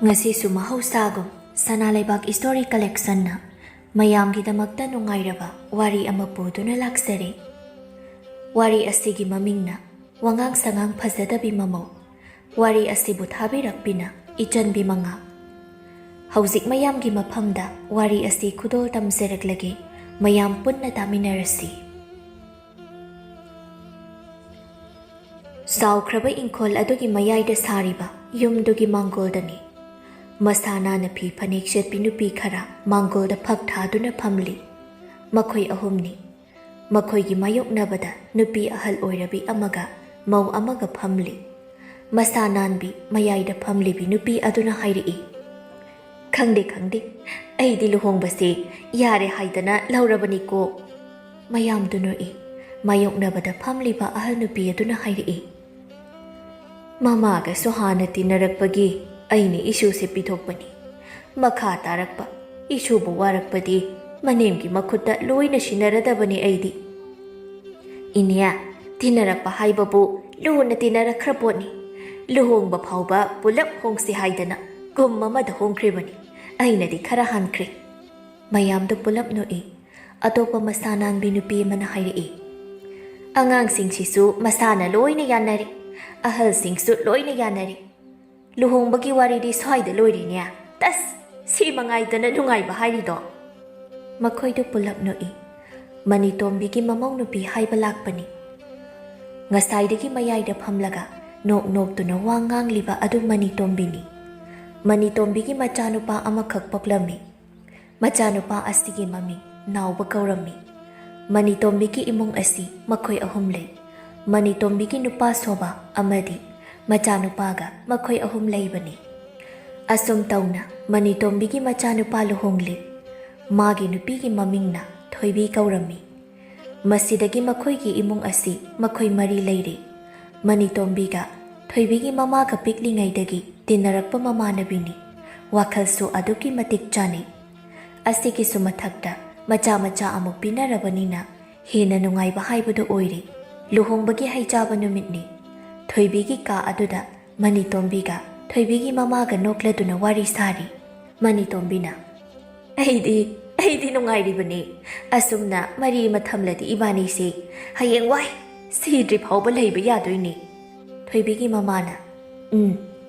Ngasisu mahausago sana laibak story collection na mayamgidamakta nungairaba wari ama puduna laksari. Wari asigi maming na Wangang Sangang Phajadabi Mamou. Wari asibu thabirakpina Echanbi Mangang. Hauzik mayamgi maphamda wari asi khudol tamseraklage mayam punna taminarasi. Saukraba ingkhol adugi mayayda sariba yumdugi mangoldani. Masana na pi panik shetpi nupi khara mangolda phak thaduna phamli. Makhoi ahumni. Makhoi gi mayoknabada nupi ahal oirabi amaga mau amaga phamli. Masanan bi mayayda phamli bi nupi aduna hairi. Khangde aidi luhongbase yare haidana laurabani ko. Mayam dunoi mayoknabada phamli ba ahal nupi aduna hairi. Mama ga sohana tinarakpagi aini isu se pithokpani. Makha tarakpa isu bu warakpadi manemgi makhutta loina sinaradabani aidi. Inya tinarakpa haibabu luna tinarakraponi. Luhongba phauba pulap hongsi haidana kum mamada hongkribani. Aina di khara hankri. Mayam do pulap noi. Atopa masanan binupi mana hairi. Angang sing sisu masana loina yanari. Ahal sing su loina yanari. Luhongbagi wari di soida loiri niya. Tas, si mangaydana nungai bahari do. Makoy do pulap noi. Manitombigi mamong nupi hay balakpani. Ngasaydagi mayayda phamlaga nok to na wangang liba adu manitombini. Manitombigi machanupa amakak paklami. Machanupa asigi mami nauba kaurami. Manitombigi imong asi makoy ahumle. Manitombigi nupa soba amadi. Machanupaga makoy ahum laibani. Asum tauna manitombigi machanupa luhongli. Magi nupigi mamingna thoibi kaurami. Masidagi makoygi imong asi makoy mari leiri. Manitombiga thoibigi mamaga piklingaydagi tinarakpa mamanabini. Wakalsu aduki matik chani. Asigi sumathakta macha amuk pinarabanina hena nungayba haibudu oiri. Luhongbagi haijaba numitni. Thoibigi ka aduda Manitombiga thoibigi mamaga nokladuna wari sari. Manitombina Aidi nungairibani. Asumna mari mathamladi ibani se hayeng wai si drip hauba leiba yadoini. Thoibigi mamana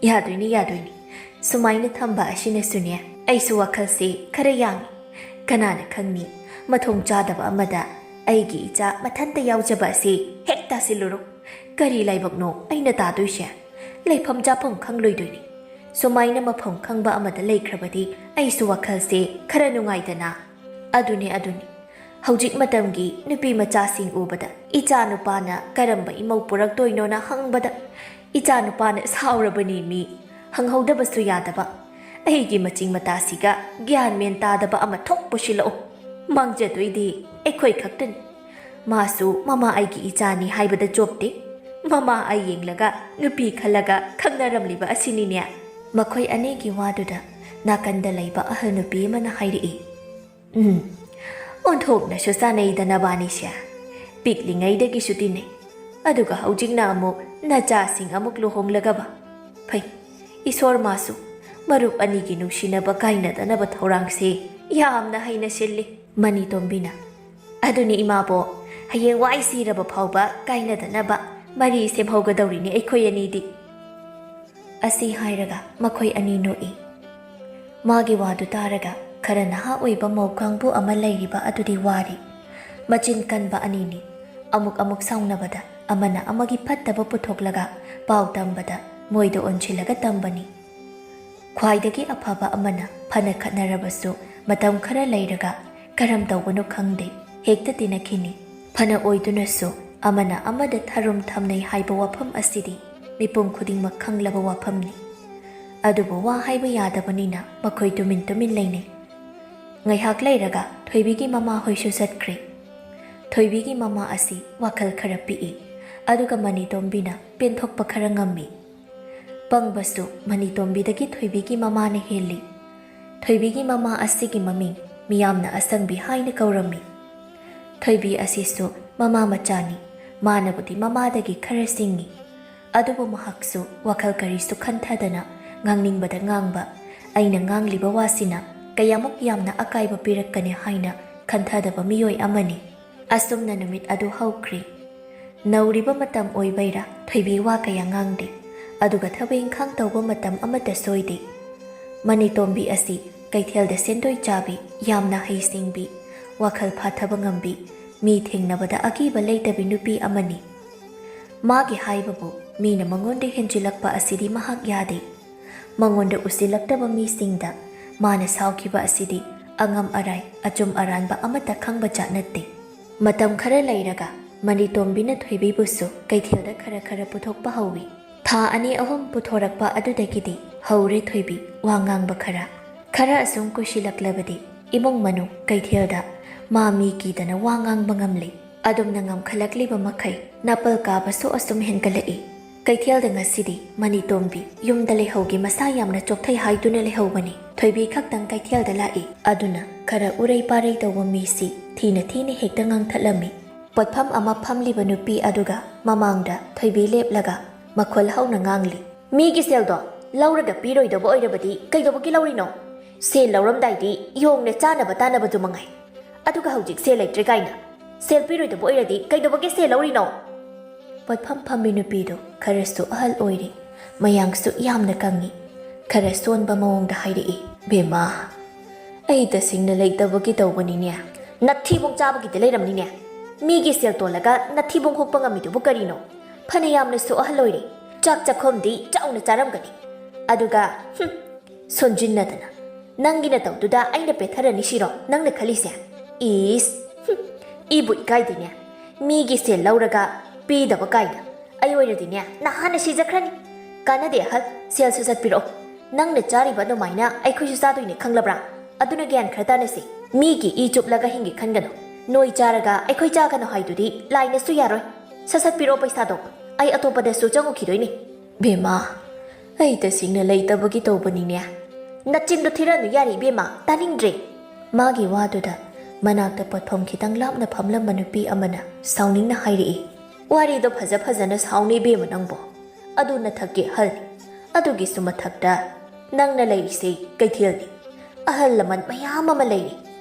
yadoini. Sumaina thamba ashina sunya aisu wakal se khara yangi. Kanana khangni mathong chadaba amada aigi icha mathanta yaujaba se hekta siluru. Kari laibakno aina tadoisha. Laifam japam khangloidoini. Sumaina mafam khangba amada laikhrabadi aisu wakal se khara nungaidana. Aduni. Haujik matamgi nupi machasing ubada. Icha nupana karamba imau purak toinona hangbada. Icha nupana saurabani mi. Hanghaudaba yadaba. Aigi maching matasiga gyan men tadaba ama thok pushilao. Mangjadoidi ekhoi khaktan. Masu mama aigi ichani haibada jobte. Mama ayeng laga nupi khalaga khangnaramliba asininya. Makhoi anegi waduda nakanda laiba ahal nupi mana hairi. Onthok na shosanay danabani siya. Piklingay dagi sutine. Aduga haujing na amok na chasing amok luhong lagaba. Pay, isor masu. Marup anigi nung sinaba kaina danaba taurang si. Yam na hay na sili. Manitombina. Aduni imabo. Hayeng wai siraba pauba kaina danaba. Mari semhoga dawri ni aikoy anidi. Asi hairaga makoy aninoi. Magi wadu taraga. Khara naha oiba mawkangbu ama layriba adudi wari. Machin kanba anini. Amuk saungnabada amana amagi pattaba puthoklaga pau tambada moido onchilaga tambani. Khwaidagi afaba amana phana khatnarabasu matam khara layraga karam tawbano khangde hekta tinakhini. Phana oidunasu amana amada tharum thamnai haiba wafam asidi mipum khudingmak khanglaba wafamni. Adubu wa haiba yadabanina makhoi tumin lainai. Ngaihak layraga thoibigi mama hoisu satkre. Thoibigi mama asi wakal khara pi. Aduga Manitombina penthokpa khara ngammi. Pangbasu Manitombidagi thoibigi mama na heli. Thoibigi mama asigi maming miyamna asangbi haina kaurami. Thoibi asisu mama machani manabudi mamadagi khara singi. Adubu mahaksu wakal karisu khanthadana ngangningbada ngangba ꯑꯩꯅ ꯉꯥꯡꯂꯤꯕ ꯋꯥꯁꯤꯅ ꯀꯌꯥꯃꯨꯛ ꯌꯥꯝꯅ ꯑꯀꯥꯏꯕ ꯄꯤꯔꯛꯀꯅꯤ ꯍꯥꯏꯅ ꯈꯟꯊꯗꯕ ꯃꯤꯑꯣꯏ ꯑꯃꯅꯤ꯫ ꯑꯁꯨꯝꯅ ꯅꯨꯃꯤꯠ ꯑꯗꯨ ꯍꯧꯈ꯭ꯔꯤ꯫ ꯅꯧꯔꯤꯕ ꯃꯇꯝ ꯑꯣꯏꯕꯩꯔꯥ ꯊꯣꯏꯕꯤ ꯋꯥ ꯀꯌꯥ ꯉꯥꯡꯗꯦ, ꯑꯗꯨꯒ ꯊꯕꯛ ꯏꯪꯈꯥꯡ ꯇꯧꯕ ꯃꯇꯝ ꯑꯃꯠꯇ ꯁꯣꯏꯗꯦ꯫ ꯃꯅꯤꯇꯣꯝꯕꯤ ꯑꯁꯤ ꯀꯩꯊꯦꯜꯗ ꯁꯦꯟꯗꯣꯏ ꯆꯥꯕꯤ, ꯌꯥꯝꯅ ꯍꯩꯁꯤꯡꯕꯤ, ꯋꯥꯈꯜ ꯐꯥꯊꯕ ꯉꯝꯕꯤ, ꯃꯤ ꯊꯦꯡꯅꯕꯗ ꯑꯀꯤꯕ ꯂꯩꯇꯕꯤ ꯅꯨꯄꯤ ꯑꯃꯅꯤ꯫ ꯃꯥꯒꯤ ꯍꯥꯏꯕꯕꯨ ꯃꯤꯅ ꯃꯉꯣꯟꯗ ꯍꯦꯟꯖꯤꯜꯂꯛꯄ ꯑꯁꯤꯗꯤ ꯃꯍꯥꯛ ꯌꯥꯗꯦ꯫ ꯃꯉꯣꯟꯗ ꯎꯁꯤꯜꯂꯛꯇꯕ ꯃꯤꯁꯤꯡꯗ ꯃꯥꯅ ꯁꯥꯎꯈꯤꯕ ꯑꯁꯤꯗꯤ ꯑꯉꯝ ꯑꯔꯥꯏ, ꯑꯆꯨꯝ ꯑꯔꯥꯟꯕ ꯑꯃꯠꯇ ꯈꯪꯕ ꯖꯥꯠ ꯅꯠꯇꯦ꯫ ꯃꯇꯝ ꯈꯔ ꯂꯩꯔꯒ ꯃꯅꯤꯇꯣꯝꯕꯤꯅ ꯊꯣꯏꯕꯤꯕꯨꯁꯨ ꯀꯩꯊꯦꯜꯗ ꯈꯔ ꯈꯔ ꯄꯨꯊꯣꯛꯄ ꯍꯧꯋꯤ꯫ ꯊꯥ 2-3 ꯄꯨꯊꯣꯔꯛꯄ ꯑꯗꯨꯗꯒꯤꯗꯤ ꯍꯧꯔꯦ ꯊꯣꯏꯕꯤ ꯋꯥ ꯉꯥꯡꯕ ꯈꯔ ꯑꯁꯨꯝ ꯀꯨꯏꯁꯤꯜꯂꯛꯂꯕꯗꯤ ꯏꯃꯨꯡ ꯃꯅꯨꯡ ꯀꯩꯊꯦꯜꯗ ꯃꯥ ꯃꯤ ꯀꯤꯗꯅ ꯋꯥ ꯉꯥꯡꯕ ꯉꯝꯂꯤ꯫ ꯑꯗꯨꯝꯅ ꯉꯝꯈꯠꯂꯛꯂꯤꯕ ꯃꯈꯩ ꯅꯥꯄꯜ ꯀꯥꯕꯁꯨ ꯑꯁꯨꯝ ꯍꯦꯟꯒꯠꯂꯛꯏ꯫ ꯀꯩꯊꯦꯜꯗ ꯉꯁꯤꯗꯤ ꯃꯅꯤꯇꯣꯝꯕꯤ ꯌꯨꯝꯗ ꯂꯩꯍꯧꯒꯤ ꯃꯁꯥ ꯌꯥꯝꯅ ꯆꯣꯛꯊꯩ ꯍꯥꯏꯗꯨꯅ ꯂꯩꯍꯧꯕꯅꯤ꯫ ꯊꯣꯏꯕꯤ ꯈꯛꯇꯪ ꯀꯩꯊꯦꯜꯗ ꯂꯥꯛꯏ꯫ ꯑꯗꯨꯅ ꯈꯔ ꯎꯔꯩ ꯄꯥꯔꯩ ꯇꯧꯕ ꯃꯤꯁꯤ ꯊꯤꯅ ꯍꯦꯛꯇ ꯉꯥꯡꯊꯠꯂꯝꯃꯤ꯫ ꯄꯣꯠꯐꯝ ꯑꯃ ꯐꯝꯂꯤꯕ ꯅꯨꯄꯤ ꯑꯗꯨꯒ ꯃꯃꯥꯡꯗ ꯊꯣꯏꯕꯤ ꯂꯦꯞꯂꯒ ꯃꯈꯣꯜ ꯍꯧꯅ ꯉꯥꯡꯂꯤ꯫ "ꯃꯤꯒꯤ ꯁꯦꯜꯗꯣ ꯂꯧꯔꯒ ꯄꯤꯔꯣꯏꯗꯕ ꯑꯣꯏꯔꯕꯗꯤ ꯀꯩꯗꯧꯕꯒꯤ ꯂꯧꯔꯤꯅꯣ? ꯁꯦꯜ ꯂꯧꯔꯝꯗꯥꯏꯗꯤ ꯌꯣꯡꯅ ꯆꯥꯅꯕ ꯇꯥꯅꯕꯗꯨ ꯃꯉꯥꯏ, ꯑꯗꯨꯒ ꯍꯧꯖꯤꯛ ꯁꯦꯜ ꯂꯩꯇ꯭ꯔꯦ ꯀꯥꯏꯅ ꯁꯦꯜ ꯄꯤꯔꯣꯏꯗꯕ ꯑꯣꯏꯔꯗꯤ ꯀꯩꯗꯧꯕꯒꯤ ꯁꯦꯜ ꯂꯧꯔꯤꯅꯣ?" ꯄꯣꯠꯐꯝ ꯐꯝꯕꯤ ꯅꯨꯄꯤꯗꯨ ꯈꯔꯁꯨ ꯑꯍꯜ ꯑꯣꯏꯔꯤ, ꯃꯌꯥꯡꯁꯨ ꯌꯥꯝꯅ ꯀꯪꯉꯤ꯫ ꯈꯔ ꯁꯣꯟꯕ ꯃꯑꯣꯡꯗ ꯍꯥꯏꯔꯛꯏ꯫ "ꯕꯦꯝꯃ, ꯑꯩ ꯇꯁꯦꯡꯅ ꯂꯩꯇꯕꯒꯤ ꯇꯧꯕꯅꯤꯅꯦ." "ꯅꯊꯤꯕꯣꯡ ꯆꯥꯕꯒꯤꯗ ꯂꯩꯔꯝꯅꯤꯅꯦ꯫ ꯃꯤꯒꯤ ꯁꯦꯜ ꯇꯣꯜꯂꯒ ꯅꯊꯤꯕꯣꯡ ꯍꯨꯛꯄ ꯉꯝꯃꯤꯗꯨꯕꯨ ꯀꯔꯤꯅꯣ? ꯐꯅ ꯌꯥꯝꯅꯁꯨ ꯑꯍꯜ ꯑꯣꯏꯔꯤ, ꯆꯥꯛ ꯆꯥꯛꯈꯣꯝꯗꯤ ꯆꯥꯎꯅ ꯆꯥꯔꯝꯒꯅꯤ꯫ ꯑꯗꯨꯒ ꯁꯣꯟꯖꯤꯟꯅꯗꯅ ꯅꯪꯒꯤ ꯅꯇꯧꯗꯨꯗ ꯑꯩꯅ ꯄꯦꯊꯔꯅꯤ ꯁꯤꯔꯣ ꯅꯪꯅ ꯈꯜꯂꯤꯁꯦ? ꯏꯁ, ꯏꯕꯨ ꯏꯀꯥꯏꯗꯦꯅꯦ, ꯃꯤꯒꯤ ꯁꯦꯜ ꯂꯧꯔꯒ ꯄꯤꯗꯕ ꯀꯥꯏꯅ꯫ ꯑꯩ ꯑꯣꯏꯔꯗꯤꯅꯦ ꯅꯍꯥꯟꯅ ꯁꯤꯖꯈ꯭ꯔꯅꯤ꯫ ꯀꯥꯟꯅꯗꯦ ꯑꯍꯜ, ꯁꯦꯜꯁꯨ ꯆꯠꯄꯤꯔꯛꯑꯣ꯫ ꯅꯪꯅ ꯆꯥꯔꯤꯕ ꯑꯗꯨꯃꯥꯏꯅ ꯑꯩꯈꯣꯏꯁꯨ ꯆꯥꯗꯣꯏꯅꯦ ꯈꯪꯂꯕ꯭ꯔꯥ? ꯑꯗꯨꯅ ꯒ꯭ꯌꯥꯟ ꯈꯔ ꯇꯥꯅꯁꯤ꯫ ꯃꯤꯒꯤ ꯏ ꯆꯨꯞꯂꯒ ꯍꯤꯡꯒꯦ ꯈꯟꯒꯅꯨ꯫ ꯅꯣꯏ ꯆꯥꯔꯒ ꯑꯩꯈꯣꯏ ꯆꯥꯒꯅꯨ ꯍꯥꯏꯗꯨꯗꯤ ꯂꯥꯏꯅꯁꯨ ꯌꯥꯔꯣꯏ꯫ ꯁꯠ ꯄꯤꯔꯛꯑꯣ ꯄꯩꯁꯥꯗꯣ, ꯑꯩ ꯑꯇꯣꯞꯄꯗꯁꯨ ꯆꯪꯉꯨꯈꯤꯗꯣꯏꯅꯤ." "ꯕꯦꯝꯃ, ꯑꯩ ꯇꯁꯦꯡꯅ ꯂꯩꯇꯕꯒꯤ ꯇꯧꯕꯅꯤꯅꯦ." "ꯅꯆꯤꯟꯗꯨ ꯊꯤꯔꯛꯑꯅꯨ ꯌꯥꯔꯦ ꯏꯕꯦꯝꯃ, ꯇꯥꯅꯤꯡꯗ꯭ꯔꯦ." ꯃꯥꯒꯤ ꯋꯥꯗꯨꯗ ꯃꯅꯥꯛꯇ ꯄꯣꯠꯐꯝ ꯈꯤꯇꯪ ꯂꯥꯞꯅ ꯐꯝꯂꯝꯕ ꯅꯨꯄꯤ ꯑꯃꯅ ꯁꯥꯎꯅꯤꯡꯅ ꯍꯥꯏꯔꯛꯏ꯫ "ꯋꯥꯔꯤꯗꯣ ꯐꯖꯅ ꯁꯥꯎꯅꯤ ꯏꯕꯦꯝꯃ ꯅꯪꯕꯣ꯫ ꯑꯗꯨ ꯅꯊꯛꯀꯤ ꯑꯍꯜꯅꯤ, ꯑꯗꯨꯒꯤꯁꯨ ꯃꯊꯛꯇ ꯅꯪꯅ ꯂꯩꯔꯤꯁꯦ ꯀꯩꯊꯦꯜꯅꯤ꯫ ꯑꯍꯜ ꯂꯃꯟ ꯃꯌꯥꯝ ꯑꯃ ꯂꯩꯔꯤ,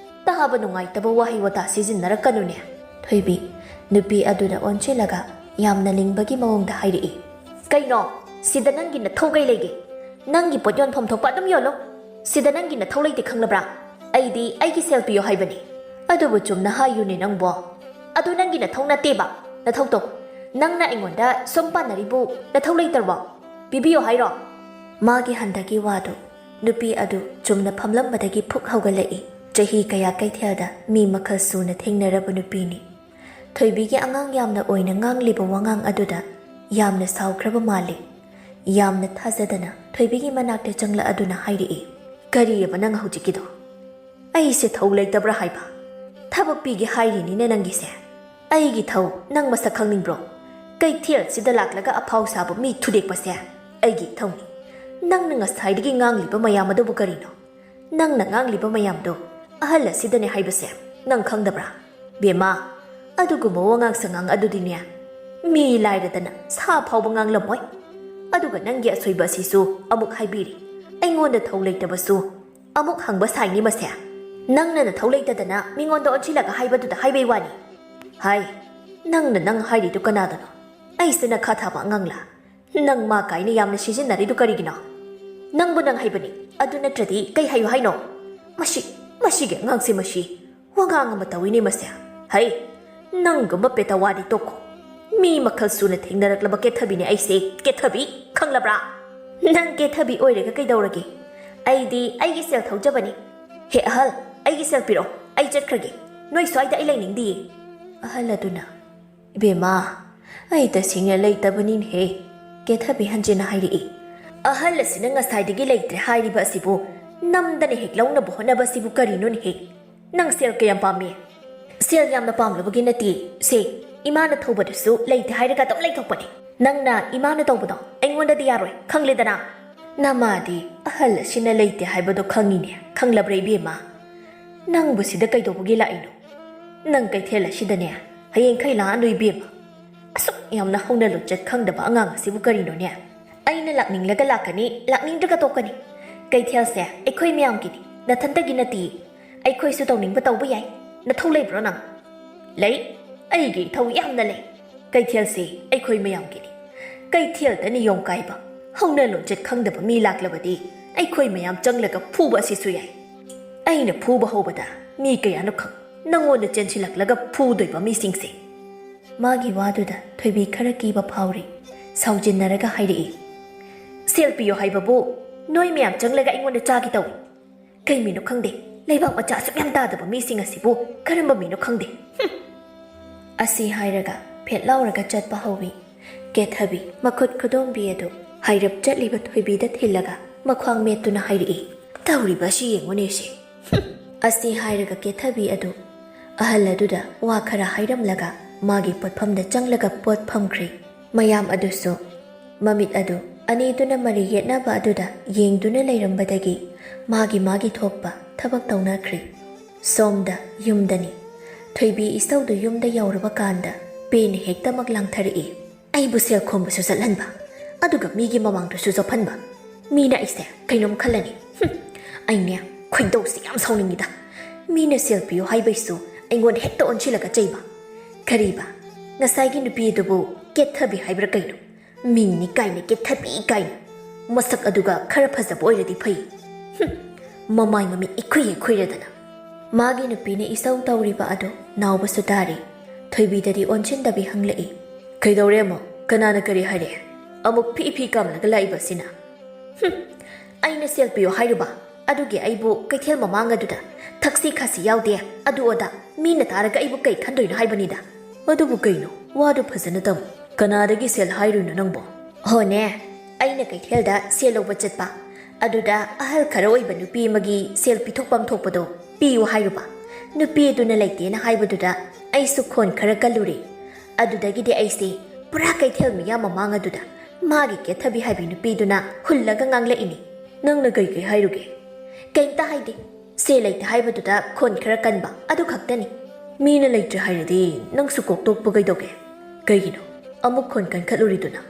ꯇꯥꯕ ꯅꯨꯡꯉꯥꯏꯇꯕ ꯋꯥꯍꯩ ꯋꯥꯇꯥ ꯁꯤꯖꯤꯟꯅꯔꯛꯀꯅꯨꯅꯦ." ꯊꯣꯏꯕꯤ ꯅꯨꯄꯤ ꯑꯗꯨꯗ ꯑꯣꯟꯁꯤꯜꯂꯒ ꯌꯥꯝꯅ ꯂꯤꯡꯕꯒꯤ ꯃꯑꯣꯡꯗ ꯍꯥꯏꯔꯛꯏ꯫ "ꯀꯩꯅꯣ ꯁꯤꯗ ꯅꯪꯒꯤ ꯅꯊꯧ ꯀꯩ ꯂꯩꯒꯦ? ꯅꯪꯒꯤ ꯄꯣꯠ ꯌꯣꯟꯐꯝ ꯊꯣꯛꯄ ꯑꯗꯨꯝ ꯌꯣꯜꯂꯣ꯫ ꯁꯤꯗ ꯅꯪꯒꯤ ꯅꯊꯧ ꯂꯩꯇꯦ ꯈꯪꯂꯕ꯭ꯔꯥ? ꯑꯩꯗꯤ ꯑꯩꯒꯤ ꯁꯦꯜ ꯄꯤꯌꯣ ꯍꯥꯏꯕꯅꯤ." "ꯑꯗꯨꯕꯨ ꯆꯨꯝꯅ ꯍꯥꯏꯌꯨꯅꯦ ꯅꯪꯕꯣ." "ꯑꯗꯨ ꯅꯪꯒꯤ ꯅꯊꯧ ꯅꯠꯇꯦꯕ, ꯅꯊꯧꯗꯣ ꯅꯪꯅ ꯑꯩꯉꯣꯟꯗ ꯁꯨꯝ ꯄꯥꯟꯅꯔꯤꯕꯨ ꯅꯊꯧ ꯂꯩꯇ꯭ꯔꯕꯣ? ꯄꯤꯕꯤꯌꯣ ꯍꯥꯏꯔꯣ?" ꯃꯥꯒꯤ ꯍꯟꯗꯛꯀꯤ ꯋꯥꯗꯨ ꯅꯨꯄꯤ ꯑꯗꯨ ꯆꯨꯝꯅ ꯐꯝꯂꯝꯕꯗꯒꯤ ꯐꯨꯛ ꯍꯧꯒꯠꯂꯛꯏ꯫ ꯆꯍꯤ ꯀꯌꯥ ꯀꯩꯊꯦꯜꯗ ꯃꯤ ꯃꯈꯜ ꯁꯨꯅ ꯊꯦꯡꯅꯔꯕ ꯅꯨꯄꯤꯅꯤ꯫ ꯊꯣꯏꯕꯤꯒꯤ ꯑꯉꯥꯡ ꯌꯥꯝꯅ ꯑꯣꯏꯅ ꯉꯥꯡꯂꯤꯕ ꯋꯥꯉꯥꯡ ꯑꯗꯨꯗ ꯌꯥꯝꯅ ꯁꯥꯎꯈ꯭ꯔꯕ ꯃꯥꯜꯂꯤ꯫ ꯌꯥꯝꯅ ꯊꯥꯖꯗꯅ ꯊꯣꯏꯕꯤꯒꯤ ꯃꯅꯥꯛꯇ ꯆꯪꯂꯛꯑꯗꯨꯅ ꯍꯥꯏꯔꯛꯏ꯫ "ꯀꯔꯤꯑꯕ ꯅꯪ ꯍꯧꯖꯤꯛꯀꯤꯗꯣ? ꯑꯩꯁꯦ ꯊꯧ ꯂꯩꯇꯕ꯭ꯔꯥ ꯍꯥꯏꯕ? ꯊꯕꯛ ꯄꯤꯒꯦ ꯍꯥꯏꯔꯤꯅꯤꯅꯦ ꯅꯪꯒꯤꯁꯦ꯫ ꯑꯩꯒꯤ ꯊꯧ ꯅꯪ ꯃꯁꯛ ꯈꯪꯅꯤꯡꯕ꯭ꯔꯣ? ꯀꯩꯊꯦꯜꯁꯤꯗ ꯂꯥꯛꯂꯒ ꯑꯐꯥꯎ ꯁꯥꯕ ꯃꯤ ꯊꯨꯗꯦꯛꯄꯁꯦ ꯑꯩꯒꯤ ꯏꯊꯧꯅꯤ꯫ ꯅꯪꯅ ꯉꯁꯥꯏꯗꯒꯤ ꯉꯥꯡꯂꯤꯕ ꯃꯌꯥꯝ ꯑꯗꯨꯕꯨ ꯀꯔꯤꯅꯣ? ꯅꯪꯅ ꯉꯥꯡꯂꯤꯕ ꯃꯌꯥꯝꯗꯣ ꯑꯍꯜ ꯑꯁꯤꯗꯅꯦ ꯍꯥꯏꯕꯁꯦ ꯅꯪ ꯈꯪꯗꯕ꯭ꯔꯥ? ꯕꯦꯝꯃ, ꯑꯗꯨꯒꯨꯝꯕ ꯋꯥꯉꯥꯡ ꯁꯉꯥꯡ ꯑꯗꯨꯗꯤꯅꯦ ꯃꯤ ꯂꯥꯏꯔꯗꯅ ꯁꯥ ꯐꯥꯎꯕ ꯉꯥꯡꯂꯝꯃꯣꯏ꯫ ꯑꯗꯨꯒ ꯅꯪꯒꯤ ꯑꯁꯣꯏꯕ ꯑꯁꯤꯁꯨ ꯑꯃꯨꯛ ꯍꯥꯏꯕꯤꯔꯤ, ꯑꯩꯉꯣꯟꯗ ꯊꯧ ꯂꯩꯇꯕꯁꯨ ꯑꯃꯨꯛ ꯍꯪꯕ ꯁꯥꯏꯅꯤ ꯃꯁꯦ꯫ ꯅꯪꯅ ꯅꯊꯧ ꯂꯩꯇꯗꯅ ꯃꯤꯉꯣꯟꯗ ꯑꯣꯟꯁꯤꯜꯂꯒ ꯍꯥꯏꯕꯗꯨꯗ ꯍꯥꯏꯕꯩ ꯋꯥꯅꯤ꯫ ꯍꯥꯏ, ꯅꯪ ꯍꯥꯏꯔꯤꯗꯨ ꯀꯅꯥꯗꯅꯣ? ꯑꯩꯁꯦ ꯅꯈꯥ ꯊꯥꯕ ꯑꯉꯥꯡꯂꯥ? ꯅꯪ ꯃꯥ ꯀꯥꯏꯅ ꯌꯥꯝꯅ ꯁꯤꯖꯤꯟꯅꯔꯤꯗꯨ ꯀꯔꯤꯒꯤꯅꯣ? ꯅꯪꯕꯨ ꯅꯪ ꯍꯩꯕꯅꯤ, ꯑꯗꯨ ꯅꯠꯇ꯭ꯔꯗꯤ ꯀꯩ ꯍꯥꯏꯌꯨ ꯍꯥꯏꯅꯣ? ꯃꯁꯤꯒꯤ ꯑꯉꯥꯡꯁꯦ ꯋꯥꯉꯥꯡ ꯑꯃ ꯇꯧꯏꯅꯦ ꯃꯁꯦ꯫ ꯍꯩ, ꯅꯪꯒꯨꯝꯕ ꯄꯦꯇꯥꯋꯥꯗꯤ ꯇꯣꯛꯈꯣ꯫ ꯃꯤ ꯃꯈꯜ ꯁꯨꯅ ꯊꯦꯡꯅꯔꯛꯂꯕ ꯀꯦꯊꯕꯤꯅꯦ ꯑꯩꯁꯦ, ꯀꯦꯊꯕꯤ, ꯈꯪꯂꯕ꯭ꯔꯥ? ꯅꯪ ꯀꯦꯊꯕꯤ ꯑꯣꯏꯔꯒ ꯀꯩꯗꯧꯔꯒꯦ? ꯑꯩꯗꯤ ꯑꯩꯒꯤ ꯁꯦꯜ ꯊꯧꯖꯕꯅꯤ꯫ ꯍꯦ ꯑꯍꯜ, ꯑꯩꯒꯤ ꯁꯦꯜ ꯄꯤꯔꯛꯑꯣ, ꯑꯩ ꯆꯠꯈ꯭ꯔꯒꯦ꯫ ꯅꯣꯏ ꯁ꯭ꯋꯥꯏꯗ ꯑꯩ ꯂꯩꯅꯤꯡꯗꯤꯌꯦ꯫ ꯑꯍꯜ ꯑꯗꯨꯅ, "ꯏꯕꯦꯝꯃ, ꯑꯩ ꯇꯁꯦꯡꯅ ꯂꯩꯇꯕꯅꯤꯅꯦꯍꯦ," ꯀꯦꯊꯕꯤ ꯍꯟꯖꯤꯟꯅ ꯍꯥꯏꯔꯛꯏ꯫ "ꯑꯍꯜ ꯑꯁꯤꯅ ꯉꯁꯥꯏꯗꯒꯤ ꯂꯩꯇ꯭ꯔꯦ ꯍꯥꯏꯔꯤꯕ ꯑꯁꯤꯕꯨ ꯅꯝꯗꯅ ꯍꯦꯛ ꯂꯧꯅꯕ ꯍꯣꯠꯅꯕ ꯑꯁꯤꯕꯨ ꯀꯔꯤꯅꯣꯅꯦꯍꯦ? ꯅꯪ ꯁꯦꯜ ꯀꯌꯥꯝ ꯄꯥꯝꯃꯤ?" "ꯁꯦꯜ ꯌꯥꯝꯅ ꯄꯥꯝꯂꯕꯒꯤ ꯅꯠꯇꯦ ꯁꯦ, ꯏꯃꯥꯅ ꯊꯧꯕꯗꯁꯨ ꯂꯩꯇꯦ ꯍꯥꯏꯔꯒ ꯑꯗꯨꯝ ꯂꯩꯊꯣꯛꯄꯅꯤ꯫ ꯅꯪꯅ ꯏꯃꯥꯅ ꯇꯧꯕꯗꯣ ꯑꯩꯉꯣꯟꯗꯗꯤ ꯌꯥꯔꯣꯏ, ꯈꯪꯂꯦꯗꯅ?" "ꯅꯃꯥꯗꯤ ꯑꯍꯜ ꯑꯁꯤꯅ ꯂꯩꯇꯦ ꯍꯥꯏꯕꯗꯣ ꯈꯪꯉꯤꯅꯦ, ꯈꯪꯂꯕ꯭ꯔꯥ ꯏꯕꯦꯝꯃ? ꯅꯪꯕꯨ ꯁꯤꯗ ꯀꯩꯗꯧꯕꯒꯤ ꯂꯥꯛꯏꯅꯣ? ꯅꯪ ꯀꯩꯊꯦꯜ ꯑꯁꯤꯗꯅꯦ ꯍꯌꯦꯡꯈꯩ ꯂꯥꯛꯑꯅꯨ ꯏꯕꯦꯝꯃ꯫ ꯑꯁꯨꯛ ꯌꯥꯝꯅ ꯍꯧꯅ ꯂꯣꯟꯆꯠ ꯈꯪꯗꯕ ꯑꯉꯥꯡ ꯑꯁꯤꯕꯨ ꯀꯔꯤꯅꯣꯅꯦ? ꯑꯩꯅ ꯂꯥꯛꯅꯤꯡꯂꯒ ꯂꯥꯛꯀꯅꯤ, ꯂꯥꯛꯅꯤꯡꯗ꯭ꯔꯒ ꯇꯣꯛꯀꯅꯤ꯫ ꯀꯩꯊꯦꯜꯁꯦ ꯑꯩꯈꯣꯏ ꯃꯌꯥꯝꯒꯤꯅꯤ ꯅꯊꯟꯇꯒꯤ ꯅꯠꯇꯦ ꯑꯩꯈꯣꯏꯁꯨ ꯇꯧꯅꯤꯡꯕ ꯇꯧꯕ ꯌꯥꯏ ꯅꯊꯧ ꯂꯩꯕ꯭ꯔꯣ ꯅꯪ ꯂꯩ ꯑꯩꯒꯤ ꯏꯊꯧ ꯌꯥꯝꯅ ꯂꯩ ꯀꯩꯊꯦꯜꯁꯦ ꯑꯩꯈꯣꯏ ꯃꯌꯥꯝꯒꯤꯅꯤ ꯀꯩꯊꯦꯜꯗ ꯅꯤꯌꯣꯝ ꯀꯥꯏꯕ ꯍꯧꯅ ꯂꯣꯟꯆꯠ ꯈꯪꯗꯕ ꯃꯤ ꯂꯥꯛꯂꯕꯗꯤ ꯑꯩꯈꯣꯏ ꯃꯌꯥꯝ ꯆꯪꯂꯒ ꯐꯨꯕ ꯑꯁꯤꯁꯨ ꯌꯥꯏ ꯑꯩꯅ ꯐꯨꯕ ꯍꯧꯕꯗ ꯃꯤ ꯀꯌꯥꯅꯣ ꯈꯪ ꯅꯪꯉꯣꯟꯗ ꯆꯦꯟꯁꯤꯜꯂꯛꯂꯒ ꯐꯨꯗꯣꯏꯕ ꯃꯤꯁꯤꯡꯁꯦ ꯃꯥꯒꯤ ꯋꯥꯗꯨꯗ ꯊꯣꯏꯕꯤ ꯈꯔ ꯀꯤꯕ ꯐꯥꯎꯔꯤ ꯁꯥꯎꯖꯤꯟꯅꯔꯒ ꯍꯥꯏꯔꯛꯏ ꯁꯦꯜ ꯄꯤꯌꯣ ꯍꯥꯏꯕꯕꯨ ꯅꯣꯏ ꯃꯌꯥꯝ ꯆꯪꯂꯒ ꯑꯩꯉꯣꯟꯗ ꯆꯥꯒꯦ ꯇꯧꯏ ꯀꯩ ꯃꯤꯅꯣ ꯈꯪꯗꯦ ꯂꯩꯕꯥꯛ ꯃꯆꯥ ꯑꯁꯨꯛ ꯌꯥꯝ ꯇꯥꯗꯕ ꯃꯤꯁꯤꯡ ꯑꯁꯤꯕꯨ ꯀꯔꯝꯕ ꯃꯤꯅꯣ ꯈꯪꯗꯦ ꯑꯁꯤ ꯍꯥꯏꯔꯒ ꯐꯦꯠ ꯂꯥꯎꯔꯒ ꯆꯠꯄ ꯍꯧꯋꯤ ꯀꯦꯊꯕꯤ ꯃꯈꯨꯠ ꯈꯨꯗꯣꯝꯕꯤ ꯑꯗꯨ ꯍꯥꯏꯔꯞ ꯆꯠꯂꯤꯕ ꯊꯣꯏꯕꯤꯗ ꯊꯤꯜꯂꯒ ꯃꯈ꯭ꯋꯥꯡ ꯃꯦꯠꯇꯨꯅ ꯍꯥꯏꯔꯛꯏ ꯇꯧꯔꯤꯕ ꯑꯁꯤ ꯌꯦꯡꯉꯨꯅꯦ ꯁꯤ ꯑꯁꯤ ꯍꯥꯏꯔꯒ ꯀꯦꯊꯕꯤ ꯑꯗꯨ ꯑꯍꯜ ꯑꯗꯨꯗ ꯋꯥ ꯈꯔ ꯍꯥꯏꯔꯝꯂꯒ ꯃꯥꯒꯤ ꯄꯣꯠꯐꯝꯗ ꯆꯪꯂꯒ ꯄꯣꯠ ꯐꯝꯈ꯭ꯔꯤ ꯃꯌꯥꯝ ꯑꯗꯨꯁꯨ ꯃꯃꯤꯠ ꯑꯗꯨ ꯑꯅꯤꯗꯨꯅ ꯃꯔꯤ ꯌꯦꯠꯅꯕ ꯑꯗꯨꯗ ꯌꯦꯡꯗꯨꯅ ꯂꯩꯔꯝꯕꯗꯒꯤ ꯃꯥꯒꯤ ꯊꯣꯛꯄ ꯊꯕꯛ ꯇꯧꯅꯈ꯭ꯔꯤ ꯁꯣꯝꯗ ꯌꯨꯝꯗꯅꯤ ꯊꯣꯏꯕꯤ ꯏꯁꯧꯗꯨ ꯌꯨꯝꯗ ꯌꯧꯔꯕ ꯀꯥꯟꯗ ꯄꯦꯅ ꯍꯦꯛꯇꯃꯛ ꯂꯥꯡꯊꯔꯛꯏ ꯑꯩꯕꯨ ꯁꯦꯜ ꯈꯣꯝꯕꯁꯨ ꯆꯠꯍꯟꯕ ꯑꯗꯨꯒ ꯃꯤꯒꯤ ꯃꯃꯥꯡꯗꯁꯨ ꯆꯣꯞꯍꯟꯕ ꯃꯤꯅ ꯑꯩꯁꯦ ꯀꯩꯅꯣꯝ ꯈꯜꯂꯅꯤ ꯑꯩꯅꯦ ꯈꯣꯏꯗꯧꯁꯦ ꯌꯥꯝ ꯁꯥꯎꯅꯤꯡꯉꯤꯗ ꯃꯤꯅ ꯁꯦꯜ ꯄꯤꯌꯨ ꯍꯥꯏꯕꯩꯁꯨ ꯑꯩꯉꯣꯟꯗ ꯍꯦꯛꯇ ꯑꯣꯟꯁꯤꯜꯂꯒ ꯆꯩꯕ ꯀꯔꯤꯕ ꯉꯁꯥꯏꯒꯤ ꯅꯨꯄꯤ ꯑꯗꯨꯕꯨ ꯀꯦꯊꯕꯤ ꯍꯥꯏꯕ꯭ꯔꯥ ꯀꯩꯅꯣ ꯃꯤꯡꯅꯤ ꯀꯥꯏꯅ ꯀꯦꯊꯕꯤ ꯀꯥꯏꯅ ꯃꯁꯛ ꯑꯗꯨꯒ ꯈꯔ ꯐꯖꯕ ꯑꯣꯏꯔꯗꯤ ꯐꯩ ꯃꯃꯥꯏ ꯃꯃꯤꯠ ꯏꯈꯨꯏꯔꯗꯅ ꯃꯥꯒꯤ ꯅꯨꯄꯤꯅ ꯏꯁꯧ ꯇꯧꯔꯤꯕ ꯑꯗꯨ ꯅꯥꯎꯕꯁꯨ ꯇꯥꯔꯤ ꯊꯣꯏꯕꯤꯗꯗꯤ ꯑꯣꯟꯁꯤꯟꯗꯕꯤ ꯍꯪꯂꯛꯏ ꯀꯩꯗꯧꯔꯦ ꯑꯃꯨꯛ ꯀꯅꯥꯅ ꯀꯔꯤ ꯍꯥꯏꯔꯛꯑꯦ ꯑꯃꯨꯛ ꯐꯤ ꯀꯥꯝꯂꯒ ꯂꯥꯛꯏꯕ ꯑꯁꯤꯅ ꯑꯩꯅ ꯁꯦꯜ ꯄꯤꯌꯣ ꯍꯥꯏꯔꯨꯕ ꯑꯗꯨꯒꯤ ꯑꯩꯕꯨ ꯀꯩꯊꯦꯜ ꯃꯃꯥꯡ ꯑꯗꯨꯗ ꯊꯛꯁꯤ ꯈꯥꯁꯤ ꯌꯥꯎꯗꯦ ꯑꯗꯨ ꯑꯗꯥ ꯃꯤꯅ ꯇꯥꯔꯒ ꯑꯩꯕꯨ ꯀꯩ ꯈꯟꯗꯣꯏꯅꯣ ꯍꯥꯏꯕꯅꯤꯗ ꯑꯗꯨꯕꯨ ꯀꯩꯅꯣ ꯋꯥꯗꯨ ꯐꯖꯅ ꯇꯝꯃꯨ ꯀꯅꯥꯗꯒꯤ ꯁꯦꯜ ꯍꯥꯏꯔꯨꯏꯅꯣ ꯅꯪꯕꯣ ꯍꯣꯅꯦ ꯑꯩꯅ ꯀꯩꯊꯦꯜꯗ ꯁꯦꯜ ꯂꯧꯕ ꯆꯠꯄ ꯑꯗꯨꯗ ꯑꯍꯜ ꯈꯔ ꯑꯣꯏꯕ ꯅꯨꯄꯤ ꯑꯃꯒꯤ ꯁꯦꯜ ꯄꯤꯊꯣꯛꯐꯝ ꯊꯣꯛꯄꯗꯣ ꯄꯤꯌꯨ ꯍꯥꯏꯔꯨꯕ ꯅꯨꯄꯤ ꯑꯗꯨꯅ ꯂꯩꯇꯦꯅ ꯍꯥꯏꯕꯗꯨꯗ ꯑꯩꯁꯨ ꯈꯣꯟ ꯈꯔ ꯀꯜꯂꯨꯔꯦ ꯑꯗꯨꯗꯒꯤꯗꯤ ꯑꯩꯁꯦ ꯄꯨꯔꯥ ꯀꯩꯊꯦꯜ ꯃꯤꯌꯥꯝ ꯃꯃꯥꯡ ꯑꯗꯨꯗ ꯃꯥꯒꯤ ꯀꯦꯊꯕꯤ ꯍꯥꯏꯕꯤ ꯅꯨꯄꯤꯗꯨꯅ ꯍꯨꯜꯂꯒ ꯉꯥꯡꯂꯛꯏꯅꯤ ꯅꯪꯅ ꯀꯩ ꯍꯥꯏꯔꯨꯒꯦ ꯀꯩꯝꯇ ꯍꯥꯏꯗꯦ ꯁꯦꯜ ꯂꯩꯇꯦ ꯍꯥꯏꯕꯗꯨꯗ ꯈꯣꯟꯈꯔ ꯀꯟꯕ ꯑꯗꯨ ꯈꯛꯇꯅꯤ ꯃꯤꯅ ꯂꯩꯇ꯭ꯔꯦ ꯍꯥꯏꯔꯗꯤ ꯅꯪꯁꯨ ꯀꯣꯛꯇꯣꯛꯄ ꯀꯩꯗꯧꯒꯦ ꯀꯩꯒꯤꯅꯣ ꯑꯃꯨꯛ ꯈꯣꯟ ꯀꯟꯈꯠꯂꯨꯔꯤꯗꯨꯅ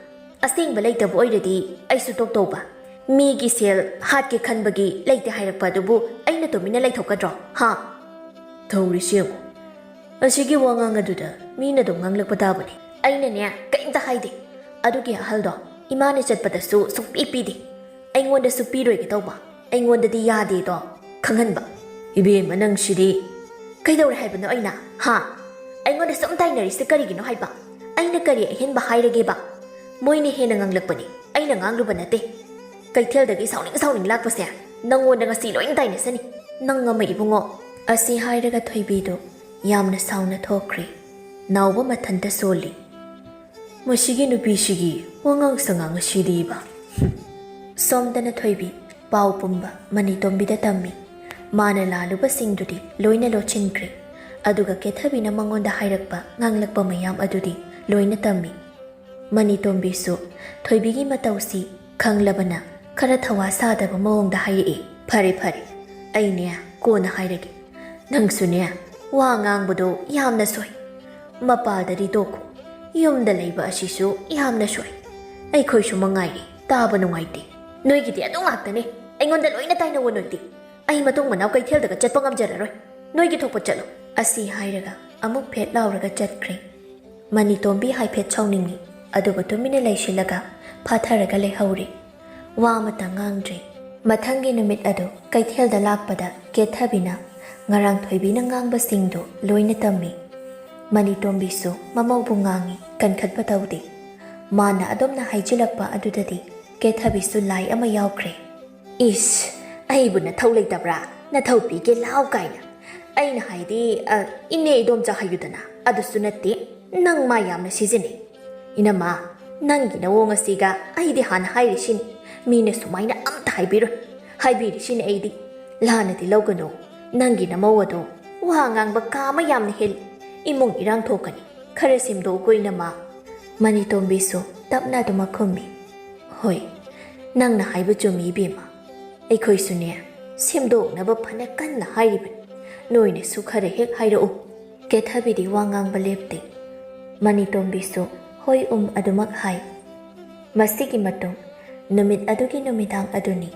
ꯑꯁꯦꯡꯕ ꯂꯩꯇꯕ ꯑꯣꯏꯔꯗꯤ ꯑꯩꯁꯨ ꯇꯧꯕ ꯃꯤꯒꯤ ꯁꯦꯜ ꯍꯥꯠꯀꯦ ꯈꯟꯕꯒꯤ ꯂꯩꯇꯦ ꯍꯥꯏꯔꯛꯄ ꯑꯗꯨꯕꯨ ꯑꯩꯅ ꯇꯨꯃꯤꯟꯅ ꯂꯩꯊꯣꯛꯀꯗ꯭ꯔꯣ ꯍꯥ ꯊꯧꯔꯤꯁꯤ ꯌꯦꯡꯉꯨ ꯑꯁꯤꯒꯤ ꯋꯥꯉꯥꯡ ꯑꯗꯨꯗ ꯃꯤꯅ ꯑꯗꯨꯝ ꯉꯥꯡꯂꯛꯄ ꯇꯥꯕꯅꯤ ꯑꯩꯅꯅꯦ ꯀꯩꯝꯇ ꯍꯥꯏꯗꯦ ꯑꯗꯨꯒꯤ ꯑꯍꯜꯗꯣ ꯏꯃꯥꯅ ꯆꯠꯄꯗꯁꯨ ꯁꯨꯡꯄꯤ ꯄꯤꯗꯦ ꯑꯩꯉꯣꯟꯗꯁꯨ ꯄꯤꯔꯣꯏꯒꯦ ꯇꯧꯕ ꯑꯩꯉꯣꯟꯗꯗꯤ ꯌꯥꯗꯦꯗꯣ ꯈꯪꯍꯟꯕ ꯏꯕꯦꯝꯃ ꯅꯪꯁꯤꯗꯤ ꯀꯩꯗꯧꯔꯦ ꯍꯥꯏꯕꯅꯣ ꯑꯩꯅ ꯍꯥ ꯑꯩꯉꯣꯟꯗ ꯁꯨꯝ ꯇꯥꯏꯅꯔꯤꯁꯦ ꯀꯔꯤꯒꯤꯅꯣ ꯍꯥꯏꯕ ꯑꯩꯅ ꯀꯔꯤ ꯑꯍꯦꯟꯕ ꯍꯥꯏꯔꯒꯦꯕ ꯃꯣꯏꯅ ꯍꯦꯟꯅ ꯉꯥꯡꯂꯛꯄꯅꯤ ꯑꯩꯅ ꯉꯥꯡꯂꯨꯕ ꯅꯠꯇꯦ ꯀꯩꯊꯦꯜꯗꯒꯤ ꯁꯥꯎꯅꯤꯡ ꯂꯥꯛꯄꯁꯦ ꯅꯪꯉꯣꯟꯗ ꯉꯁꯤ ꯂꯣꯏꯅ ꯇꯥꯏꯅꯁꯅꯤ ꯅꯪ ꯑꯃ ꯏꯕꯨꯡꯉꯣ ꯑꯁꯤ ꯍꯥꯏꯔꯒ ꯊꯣꯏꯕꯤꯗꯨ ꯌꯥꯝꯅ ꯁꯥꯎꯅ ꯊꯣꯛꯈ꯭ꯔꯤ ꯅꯥꯎꯕ ꯃꯊꯟꯇ ꯁꯣꯜꯂꯤ ꯃꯁꯤꯒꯤ ꯅꯨꯄꯤꯁꯤꯒꯤ ꯋꯥꯉꯥꯡ ꯁꯉꯥꯡ ꯑꯁꯤꯗꯤꯕ ꯁꯣꯝꯗꯅ ꯊꯣꯏꯕꯤ ꯄꯥꯎ ꯄꯨꯝꯕ ꯃꯅꯤꯇꯣꯝꯕꯤꯗ ꯇꯝꯃꯤ ꯃꯥꯅ ꯂꯥꯜꯂꯨꯕꯁꯤꯡꯗꯨꯗꯤ ꯂꯣꯏꯅ ꯂꯣꯠꯁꯤꯟꯈ꯭ꯔꯦ ꯑꯗꯨꯒ ꯀꯦꯊꯕꯤꯅ ꯃꯉꯣꯟꯗ ꯍꯥꯏꯔꯛꯄ ꯉꯥꯡꯂꯛꯄ ꯃꯌꯥꯝ ꯑꯗꯨꯗꯤ ꯂꯣꯏꯅ ꯇꯝꯃꯤ ꯃꯅꯤꯇꯣꯝꯕꯤꯁꯨ ꯊꯣꯏꯕꯤꯒꯤ ꯃꯇꯧꯁꯤ ꯈꯪꯂꯕꯅ ꯈꯔ ꯊꯋꯥ ꯁꯥꯗꯕ ꯃꯑꯣꯡꯗ ꯍꯥꯏꯔꯛꯏ ꯐꯔꯦ ꯑꯩꯅꯦ ꯀꯣꯟꯅ ꯍꯥꯏꯔꯒꯦ ꯅꯪꯁꯨꯅꯦ ꯋꯥ ꯉꯥꯡꯕꯗꯣ ꯌꯥꯝꯅ ꯁꯣꯏ ꯃꯄꯥꯜꯗꯗꯤ ꯇꯣꯛꯈꯣ ꯌꯨꯝꯗ ꯂꯩꯕ ꯑꯁꯤꯁꯨ ꯌꯥꯝꯅ ꯁꯣꯏ ꯑꯩꯈꯣꯏꯁꯨ ꯃꯉꯥꯏꯔꯦ ꯇꯥꯕ ꯅꯨꯡꯉꯥꯏꯇꯦ ꯅꯣꯏꯒꯤꯗꯤ ꯑꯗꯨ ꯉꯥꯛꯇꯅꯦ ꯑꯩꯉꯣꯟꯗ ꯂꯣꯏꯅ ꯇꯥꯏꯅꯋꯣ ꯅꯣꯏꯗꯤ ꯑꯩ ꯃꯇꯨꯡ ꯃꯅꯥꯎ ꯀꯩꯊꯦꯜꯗꯒ ꯆꯠꯄ ꯉꯝꯖꯔꯔꯣꯏ ꯅꯣꯏꯒꯤ ꯊꯣꯛꯄ ꯆꯠꯂꯣ ꯑꯁꯤ ꯍꯥꯏꯔꯒ ꯑꯃꯨꯛ ꯐꯦꯠ ꯂꯥꯎꯔꯒ ꯆꯠꯈ꯭ꯔꯦ ꯃꯅꯤꯇꯣꯝꯕꯤ ꯍꯥꯏꯐꯦꯠ ꯁꯥꯎꯅꯤꯡꯉꯤ ꯑꯗꯨꯕꯨ ꯇꯨꯃꯤꯟꯅ ꯂꯩꯁꯤꯜꯂꯒ ꯐꯥꯊꯔꯒ ꯂꯩꯍꯧꯔꯤ ꯋꯥ ꯑꯃꯇ ꯉꯥꯡꯗ꯭ꯔꯤ ꯃꯊꯪꯒꯤ ꯅꯨꯃꯤꯠ ꯑꯗꯨ ꯀꯩꯊꯦꯜꯗ ꯂꯥꯛꯄꯗ ꯀꯦꯊꯕꯤꯅ ꯉꯔꯥꯡ ꯊꯣꯏꯕꯤꯅ ꯉꯥꯡꯕꯁꯤꯡꯗꯨ ꯂꯣꯏꯅ ꯇꯝꯃꯤ ꯃꯅꯤꯇꯣꯝꯕꯤꯁꯨ ꯃꯃꯧꯕꯨ ꯉꯥꯡꯉꯤ ꯀꯟꯈꯠꯄ ꯇꯧꯗꯦ ꯃꯥꯅ ꯑꯗꯨꯝꯅ ꯍꯥꯏꯖꯤꯜꯂꯛꯄ ꯑꯗꯨꯗꯗꯤ ꯀꯦꯊꯕꯤꯁꯨ ꯂꯥꯏ ꯑꯃ ꯌꯥꯎꯈ꯭ꯔꯦ ꯏꯁ ꯑꯩꯕꯨ ꯅꯊꯧ ꯂꯩꯇꯕ꯭ꯔꯥ ꯅꯊꯧ ꯄꯤꯒꯦ ꯂꯥꯎ ꯀꯥꯏꯅ ꯑꯩꯅ ꯍꯥꯏꯗꯤ ꯏꯅꯦ ꯏꯗꯣꯝꯆꯥ ꯍꯥꯏꯌꯨꯗꯅ ꯑꯗꯨꯁꯨ ꯅꯠꯇꯦ ꯅꯪ ꯃꯥ ꯌꯥꯝꯅ ꯁꯤꯖꯤꯟꯅꯩ ꯏꯅꯝꯃ ꯅꯪꯒꯤ ꯅꯋꯣꯡ ꯑꯁꯤꯒ ꯑꯩꯗꯤ ꯍꯥꯟꯅ ꯍꯥꯏꯔꯤꯁꯤꯅꯤ ꯃꯤꯅ ꯁꯨꯃꯥꯏꯅ ꯑꯝꯇ ꯍꯥꯏꯕꯤꯔꯣꯏ ꯍꯥꯏꯕꯤꯔꯤꯁꯤꯅꯤ ꯑꯩꯗꯤ ꯂꯥꯟꯅꯗꯤ ꯂꯧꯒꯅꯨ ꯅꯪꯒꯤ ꯅꯃꯧ ꯑꯗꯣ ꯋꯥ ꯉꯥꯡꯕ ꯀꯥꯃ ꯌꯥꯝꯅ ꯍꯦꯜꯂꯤ ꯏꯃꯨꯡ ꯏꯔꯥꯡ ꯊꯣꯛꯀꯅꯤ ꯈꯔ ꯁꯦꯝꯗꯣꯛꯎꯀꯣ ꯏꯅꯝꯃ ꯃꯅꯤꯇꯣꯝꯕꯤꯁꯨ ꯇꯞꯅ ꯑꯗꯨꯃꯛ ꯈꯨꯝꯃꯤ ꯍꯣꯏ ꯅꯪꯅ ꯍꯥꯏꯕ ꯆꯨꯝꯃꯤ ꯏꯕꯦꯝꯃ ꯑꯩꯈꯣꯏꯁꯨꯅꯦ ꯁꯦꯝꯗꯣꯛꯅꯕ ꯐꯅ ꯀꯟꯅ ꯍꯥꯏꯔꯤꯕꯅꯤ ꯅꯣꯏꯅꯁꯨ ꯈꯔ ꯍꯦꯛ ꯍꯥꯏꯔꯛꯎ ꯀꯦꯊꯕꯤꯗꯤ ꯋꯥ ꯉꯥꯡꯕ ꯂꯦꯞꯇꯦ ꯃꯅꯤꯇꯣꯝꯕꯤꯁꯨ ꯍꯣꯏ ꯑꯗꯨꯃꯛ ꯍꯥꯏ ꯃꯁꯤꯒꯤ ꯃꯇꯨꯡ ꯅꯨꯃꯤꯠ ꯑꯗꯨꯒꯤ ꯅꯨꯃꯤꯗꯥꯡ ꯑꯗꯨꯅꯤ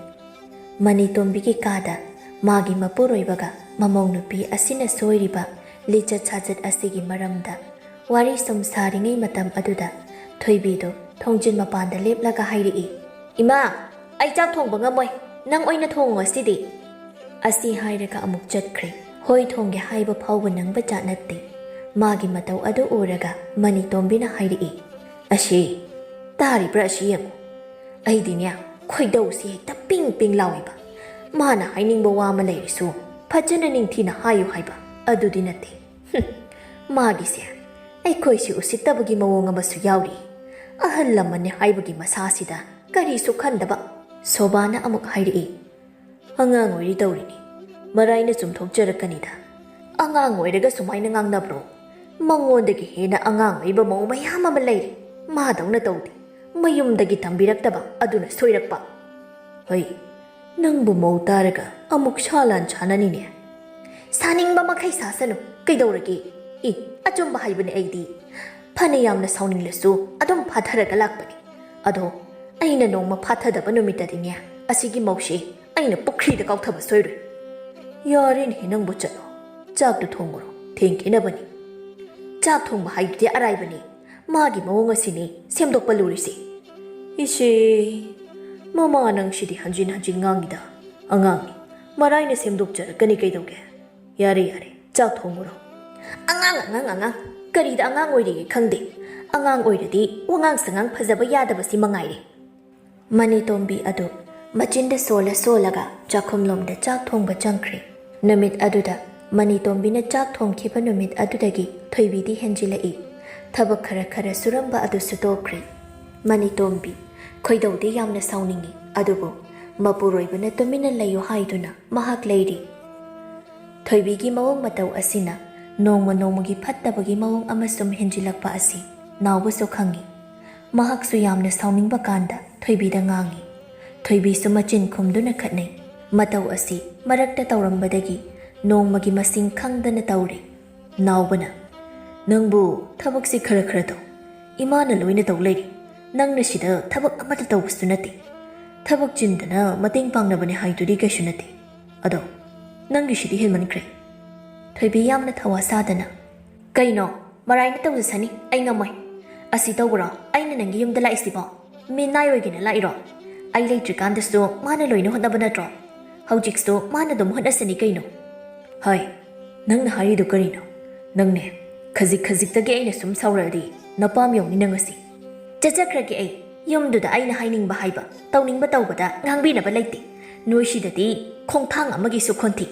Manitombi kada magi mapuroibaga mamong nupi asina soiriba lichat sajat asigi maramda wari som saringai matam aduda thoibido thongjin mapanda leplaga hairi ima ai chak thongba ngamoi nang oina thong asidi asi hairaga amuk chatkre hoi thongge haiba phawba nangba chatnatte magi matau adu uraga Manitombina hairi ashi tari brashi yam ai dinya khoidau si ta ping ping lawiba mana hainingba wa ma leirisu phajana ningthina hayu haiba adudi nate magi se ai khoi si usittabagi mawong amasu yauri ahal lamane haibagi masasida kari su khandaba sobana amuk hairi angang oiri tawrini maraina chumthokjarakanida angang oiraga sumaina ngangnabro mangondagi hena angang oiba maw mayam ama leiri madawna tawdi mayumdagi tambirakdaba aduna soirakpa hoi nangbu maw taraga amuk shalan chananine saningba makhai sasanu kaidawragi achumba haibani aidi phane yamna sauninglasu adum phatharaga lakpani ado aina nongma phathadaba numitadinya asigi mawshi aina pukhri da kauthaba soiroi yarin hinangbu chatlo chak du thongro thengkinabani chak thongba haibdi araibani magi mawong asini semdokpa lurisi isi mama nang shidi hanjin hanjin ngangida angangi maraina semdokjarakani kaidawge yare yare chak thongro angang karida angang oiri khangde angang oiradi wangang sangang phajaba yadabasi mangaire Manitombi adu machinda sola solaga chakhumlomda chak thongba changkhre numit aduda Manitombina chak thongkhiba numit adudagi thoibidi henjilai thabak khara khara suramba adu sutokre Manitombi khoidaude yamna sauningi adubo mapuroibana tumina layo haiduna mahak leiri thoibigi mawong matau asina nongma nongmagi phattabagi mawong amasum henjilakpa asi nawbaso khangi mahaksu yamna sauningba kanda thoibida ngangi thoibisu machin khumduna khatnai matau asi marakta tawrambadagi nongmagi masing khangdana tawre nawbana nangbu thabaksi khara khara taw imana loina taw leiri nangna sida thabak amata tawbasu nate thabak chindana mating pangnabani haiduri kaisu nate ado nangi shidi helmankre thoibi yamna thawa sadana kaino maraina tawsani ai ngamai asi tawbra aina nangi yumda laisibo minai oigina lairo ai leitrikandasu mana loina hodaba natro haujiksu mana dum hodasani kaino hai nangna haridu karino nangne khazik khazik tagi aina sum sauradi napam yongni nangasi chachakragi ai yumduda aina hainingba haiba tawningba tawbada ngangbinaba leite noisidadi khongthang amagi sukhonthi